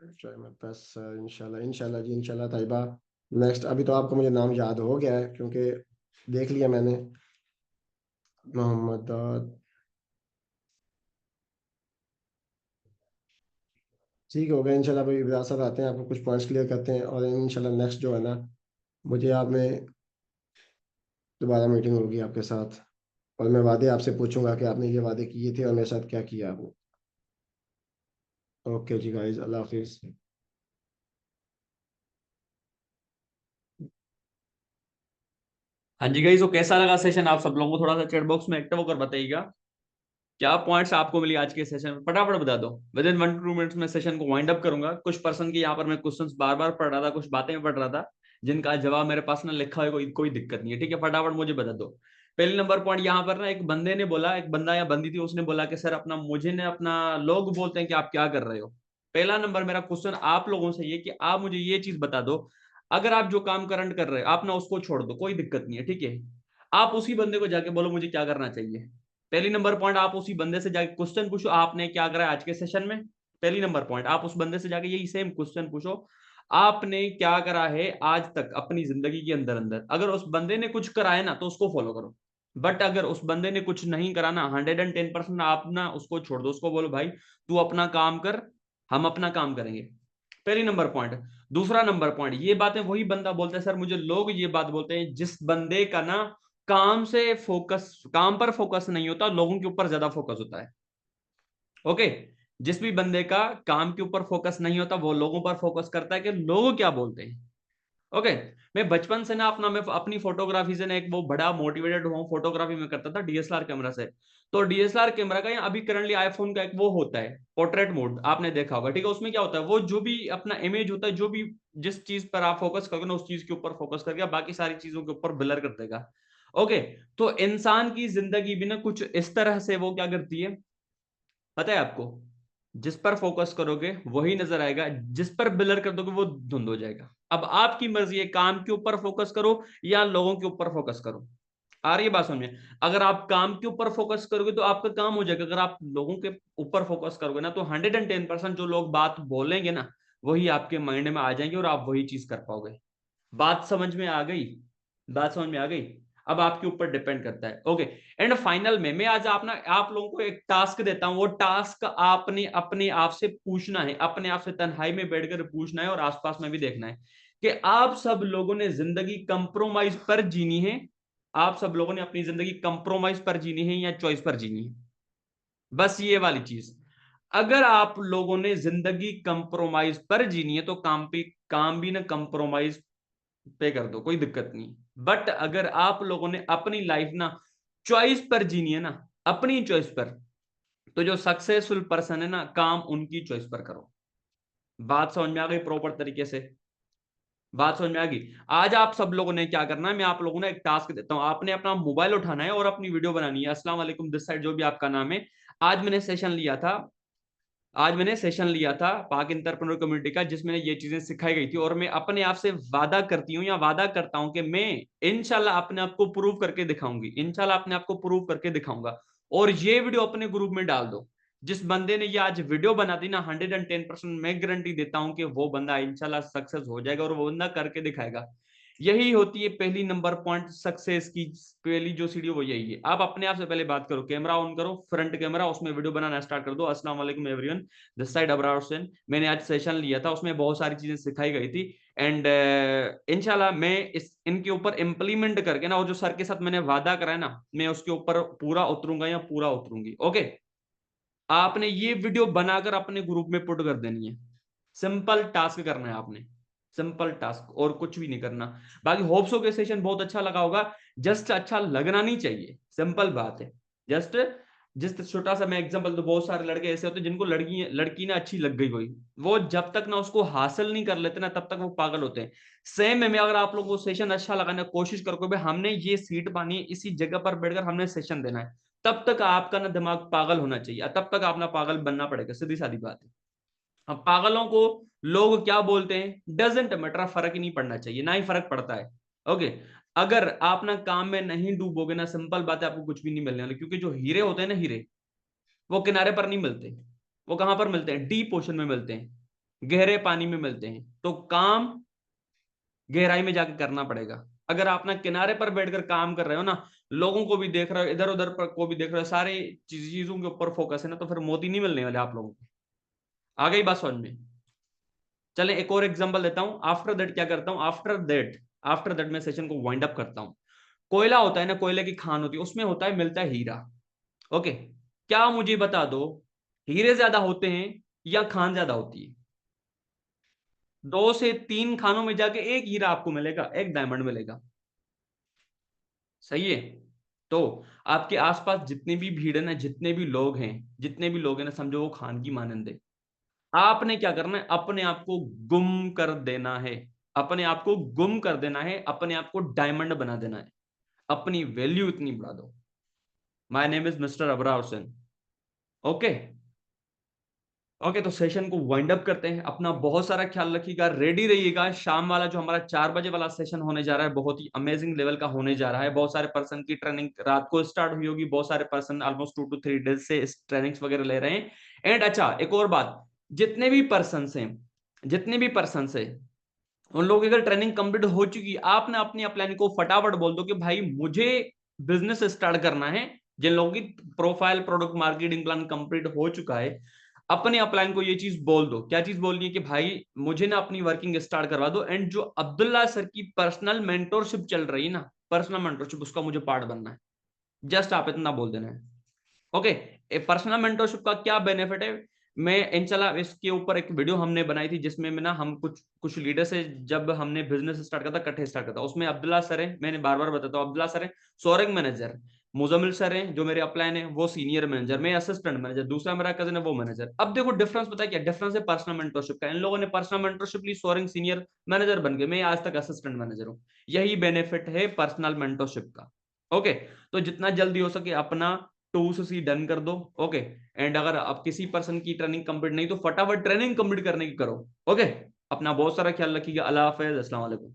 ट्राई माय बेस्ट सर, इंशाल्लाह इंशाल्लाह जी, इंशाल्लाह ताइबा। नेक्स्ट, अभी तो आपको मुझे नाम याद हो गया है क्योंकि देख लिया मैंने। मोहम्मद दाद, ठीक हो गया इंशाल्लाह भाई। विरासत आते हैं, आपको कुछ पॉइंट्स क्लियर करते हैं, और इंशाल्लाह नेक्स्ट जो है ना, मुझे आप में दोबारा मीटिंग होगी आपके साथ, और मैं वादे आपसे पूछूंगा कि आपने ये वादे किए थे और मेरे साथ क्या किया आपने। ओके जी गाइज, अल्लाह हाफिज। हाँ जी गाइस, तो कैसा लगा सेशन आप सब लोगों को? थोड़ा सा चैट बॉक्स में एक्टिव होकर बताइएगा क्या पॉइंट्स आपको मिली आज के सेशन में, फटाफट बता दो। विद इन 1 to 2 मिनट्स में सेशन को वाइंड अप करूंगा। कुछ पर्सन की यहाँ पर मैं क्वेश्चंस बार बार पढ़ रहा था, कुछ बातें पढ़ रहा था जिनका जवाब मेरे पास ना लिखा है, कोई कोई दिक्कत नहीं है, ठीक है? फटाफट मुझे बता दो। पहले नंबर पॉइंट यहाँ पर ना, एक बंदे ने बोला, एक बंदा या बंदी थी, उसने बोला कि सर अपना मुझे ने अपना लोग बोलते हैं कि आप क्या कर रहे हो। पहला नंबर मेरा क्वेश्चन आप लोगों से ये कि आप मुझे ये चीज बता दो, अगर आप जो काम करंट कर रहे हो आप ना उसको छोड़ दो, कोई दिक्कत नहीं है, ठीक है? आप उसी बंदे को जाके बोलो मुझे क्या करना चाहिए। पहली नंबर पॉइंट, आप उसी बंदे से जाके क्वेश्चन पूछो आपने क्या करा आज के सेशन में। पहली नंबर पॉइंट, आप उस बंदे से जाके यही सेम क्वेश्चन पूछो, आपने क्या करा है आज तक अपनी जिंदगी के अंदर अंदर। अगर उस बंदे ने कुछ करा है ना तो उसको फॉलो करो, बट अगर उस बंदे ने कुछ नहीं करा ना, 110% आप ना उसको छोड़ दो, उसको बोलो भाई तू अपना काम कर, हम अपना काम करेंगे। पहली नंबर पॉइंट। दूसरा नंबर पॉइंट, ये बातें वही बंदा बोलता है सर, मुझे लोग ये बात बोलते हैं, जिस बंदे का ना काम से फोकस, काम पर फोकस नहीं होता, लोगों के ऊपर ज्यादा फोकस होता है। ओके, जिस भी बंदे का काम के ऊपर फोकस नहीं होता वो लोगों पर फोकस करता है कि लोग क्या बोलते हैं। ओके, मैं बचपन से ना अपना, मैं अपनी फोटोग्राफी से ना एक वो बड़ा मोटिवेटेड हुआ, फोटोग्राफी में करता था डीएसएलआर कैमरा से। तो डीएसएलआर कैमरा का या अभी करंटली आईफोन का एक वो होता है पोर्ट्रेट मोड, आपने देखा होगा, ठीक है? उसमें क्या होता है, वो जो भी अपना इमेज होता है, जो भी जिस चीज पर आप फोकस करोगे ना उस चीज के ऊपर फोकस करके बाकी सारी चीजों के ऊपर ब्लर कर देगा। ओके, तो इंसान की जिंदगी भी ना कुछ इस तरह से वो क्या करती है, पता है आपको? जिस पर फोकस करोगे वही नजर आएगा, जिस पर ब्लर कर दोगे वो धुंध हो जाएगा। अब आपकी मर्जी है, काम के ऊपर फोकस करो या लोगों के ऊपर फोकस करो। आ रही है बात समझ में? अगर आप काम के ऊपर फोकस करोगे तो आपका काम हो जाएगा, अगर आप लोगों के ऊपर फोकस करोगे ना तो 110% जो लोग बात बोलेंगे ना वही आपके माइंड में आ जाएंगे और आप वही चीज कर पाओगे। बात समझ में आ गई? बात समझ में आ गई? अब आपके ऊपर डिपेंड करता है। ओके, एंड फाइनल में मैं आज आप लोगों को एक टास्क देता हूं, वो टास्क आपने अपने आप से पूछना है, अपने आप से तन्हाई में बैठकर पूछना है और आसपास में भी देखना है कि आप सब लोगों ने जिंदगी कंप्रोमाइज पर जीनी है, आप सब लोगों ने अपनी जिंदगी कंप्रोमाइज पर जीनी है या चॉइस पर जीनी है। बस ये वाली चीज, अगर आप लोगों ने जिंदगी कंप्रोमाइज पर जीनी है तो काम भी ना कंप्रोमाइज पे कर दो, कोई दिक्कत नहीं। बट अगर आप लोगों ने अपनी लाइफ ना चॉइस पर जीनी है ना, अपनी चॉइस पर, तो जो सक्सेसफुल पर्सन है ना काम उनकी चॉइस पर करो। बात समझ में आ गई प्रॉपर तरीके से? बात समझ में आ गई? आज आप सब लोगों ने क्या करना है, मैं आप लोगों ने एक टास्क देता हूं, आपने अपना मोबाइल उठाना है और अपनी वीडियो बनानी है। अस्सलाम वालेकुम दिस साइड, जो भी आपका नाम है। आज मैंने सेशन लिया था, आज मैंने सेशन लिया था पाक इंटरप्रेन्योर कम्युनिटी का, जिसमें ये चीजें सिखाई गई थी, और मैं अपने आप से वादा करती हूँ या वादा करता हूं कि मैं इंशाल्लाह अपने आप को प्रूव करके दिखाऊंगी, इंशाल्लाह अपने आप को प्रूव करके दिखाऊंगा। और ये वीडियो अपने ग्रुप में डाल दो। जिस बंदे ने ये आज वीडियो बना दी ना, 110% मैं गारंटी देता हूं कि वो बंदा इंशाल्लाह सक्सेस हो जाएगा और वो बंदा करके दिखाएगा। यही होती है पहली नंबर पॉइंट सक्सेस की, पहली जो सीढ़ी वो यही है। आप अपने आप से पहले बात करो, कैमरा ऑन करो, फ्रंट कैमरा, उसमें वीडियो बनाना स्टार्ट कर दो। अस्सलाम वालेकुम everyone, this side Abrar Hussain. मैंने आज सेशन लिया था, उसमें बहुत सारी चीजें सिखाई गई थी, एंड इंशाल्लाह मैं इस इनके ऊपर इम्प्लीमेंट करके ना, और जो सर के साथ मैंने वादा करा है ना मैं उसके ऊपर पूरा उतरूंगा या पूरा उतरूंगी। ओके, आपने ये वीडियो बनाकर अपने ग्रुप में पुट कर देनी है। सिंपल टास्क करना है आपने, सिंपल टास्क, और कुछ भी नहीं करना। बाकी होप्सो के सेशन बहुत अच्छा लगा होगा। जस्ट अच्छा लगना नहीं चाहिए, सिंपल बात है। जस्ट जिस छोटा सा मैं एग्जांपल, तो बहुत सारे लड़के ऐसे होते हैं जिनको लड़की लड़की ना अच्छी लग गई कोई, वो जब तक ना उसको हासिल नहीं कर लेते ना तब तक वो पागल होते हैं। सेम में अगर आप लोगों को सेशन अच्छा लगा ना, कोशिश करो भाई हमने ये सीट पानी है, इसी जगह पर बैठकर हमने सेशन देना है, तब तक आपका ना दिमाग पागल होना चाहिए, तब तक आप ना पागल बनना पड़ेगा, सीधी सादी बात है। अब पागलों को लोग क्या बोलते हैं डजेंट मैटर, फर्क ही नहीं पड़ना चाहिए, ना ही फर्क पड़ता है। ओके, अगर आप ना काम में नहीं डूबोगे ना, सिंपल बात है आपको कुछ भी नहीं मिलने वाला, क्योंकि जो हीरे होते हैं ना, हीरे वो किनारे पर नहीं मिलते, वो कहां पर मिलते हैं, डीप ओशन में मिलते हैं, गहरे पानी में मिलते हैं। तो काम गहराई में जाकर करना पड़ेगा। अगर आप ना किनारे पर बैठकर काम कर रहे हो ना, लोगों को भी देख रहे हो, इधर उधर पर को भी देख रहे हो, सारे चीजों के ऊपर फोकस है ना, तो फिर मोती नहीं मिलने वाले आप लोगों को। आ गई बात समझ में? चले एक और एग्जांपल देता हूं, आफ्टर दैट क्या करता हूं, आफ्टर दैट मैं सेशन को वाइंड अप करता हूं। कोयला होता है ना, कोयले की खान होती है, उसमें होता है, मिलता है हीरा। ओके, क्या मुझे बता दो, हीरे ज्यादा होते हैं या खान ज्यादा होती है? 2 से 3 खानों में जाके एक हीरा आपको मिलेगा, एक डायमंड मिलेगा। सही है। तो आपके आसपास जितनी भी भीड़ है ना, जितने भी लोग हैं ना, समझो वो खान की मानंद है। आपने क्या करना है, अपने आप को गुम कर देना है, अपने आप को गुम कर देना है, अपने आप को डायमंड बना देना है, अपनी वैल्यू इतनी बढ़ा दो। My name is mister Abra Hussain. Okay. Okay, तो सेशन को वाइंड अप करते हैं। अपना बहुत सारा ख्याल रखिएगा, रेडी रहिएगा। शाम वाला जो हमारा 4 बजे वाला सेशन होने जा रहा है, बहुत ही अमेजिंग लेवल का होने जा रहा है। बहुत सारे पर्सन की ट्रेनिंग रात को स्टार्ट हुई होगी, बहुत सारे पर्सन ऑलमोस्ट 2 to 3 डेज से इस ट्रेनिंग्स वगैरह ले रहे हैं। एंड अच्छा, एक और बात, जितने भी पर्सन हैं, उन लोगों की अगर ट्रेनिंग कंप्लीट हो चुकी है, आपने अपनी अपलाइन को फटाफट बोल दो कि भाई मुझे बिजनेस स्टार्ट करना है। जिन लोगों की profile product marketing plan complete हो चुका है, अपने अपलाइन को ये चीज बोल दो। क्या चीज बोलनी है कि भाई मुझे ना अपनी वर्किंग स्टार्ट करवा दो, एंड जो अब्दुल्ला सर की पर्सनल मेंटोरशिप चल रही है ना, पर्सनल मेंटोरशिप, उसका मुझे पार्ट बनना है। जस्ट आप इतना बोल देना है। ओके। पर्सनल मेंटरशिप का क्या बेनिफिट है, मैं इंशाल्लाह इसके ऊपर एक वीडियो हमने बनाई थी, जिसमें में ना हम कुछ कुछ लीडर से जब हमने बिजनेस स्टार्ट करा था, इकट्ठे स्टार्ट करा था, उसमें अब्दुल्ला सर है, मैंने बार बार बताता हूँ, अब्दुल्ला सर है सोरेंग मैनेजर, मुजमिल सर है जो मेरे अपलाइन है वो सीनियर मैनेजर, मैं असिस्टेंट मैनेजर, दूसरा मेरा कजन है वो मैनेजर। अब देखो डिफरेंस पता है क्या, डिफरेंस है पर्सनल मेंटरशिप का। इन लोगों ने पर्सनल मेंटरशिप ली, सोरेंग सीनियर मैनेजर बन गए, मैं आज तक असिस्टेंट मैनेजर हूँ। यही बेनिफिट है पर्सनल मेंटरशिप का। ओके। तो जितना जल्दी हो सके अपना 2 से डन कर दो। ओके। एंड अगर अब किसी पर्सन की ट्रेनिंग कंप्लीट नहीं, तो फटाफट ट्रेनिंग कंप्लीट करने की करो। ओके। अपना बहुत सारा ख्याल रखिएगा। अल्लाह हाफिज, अस्सलाम वालेकुम।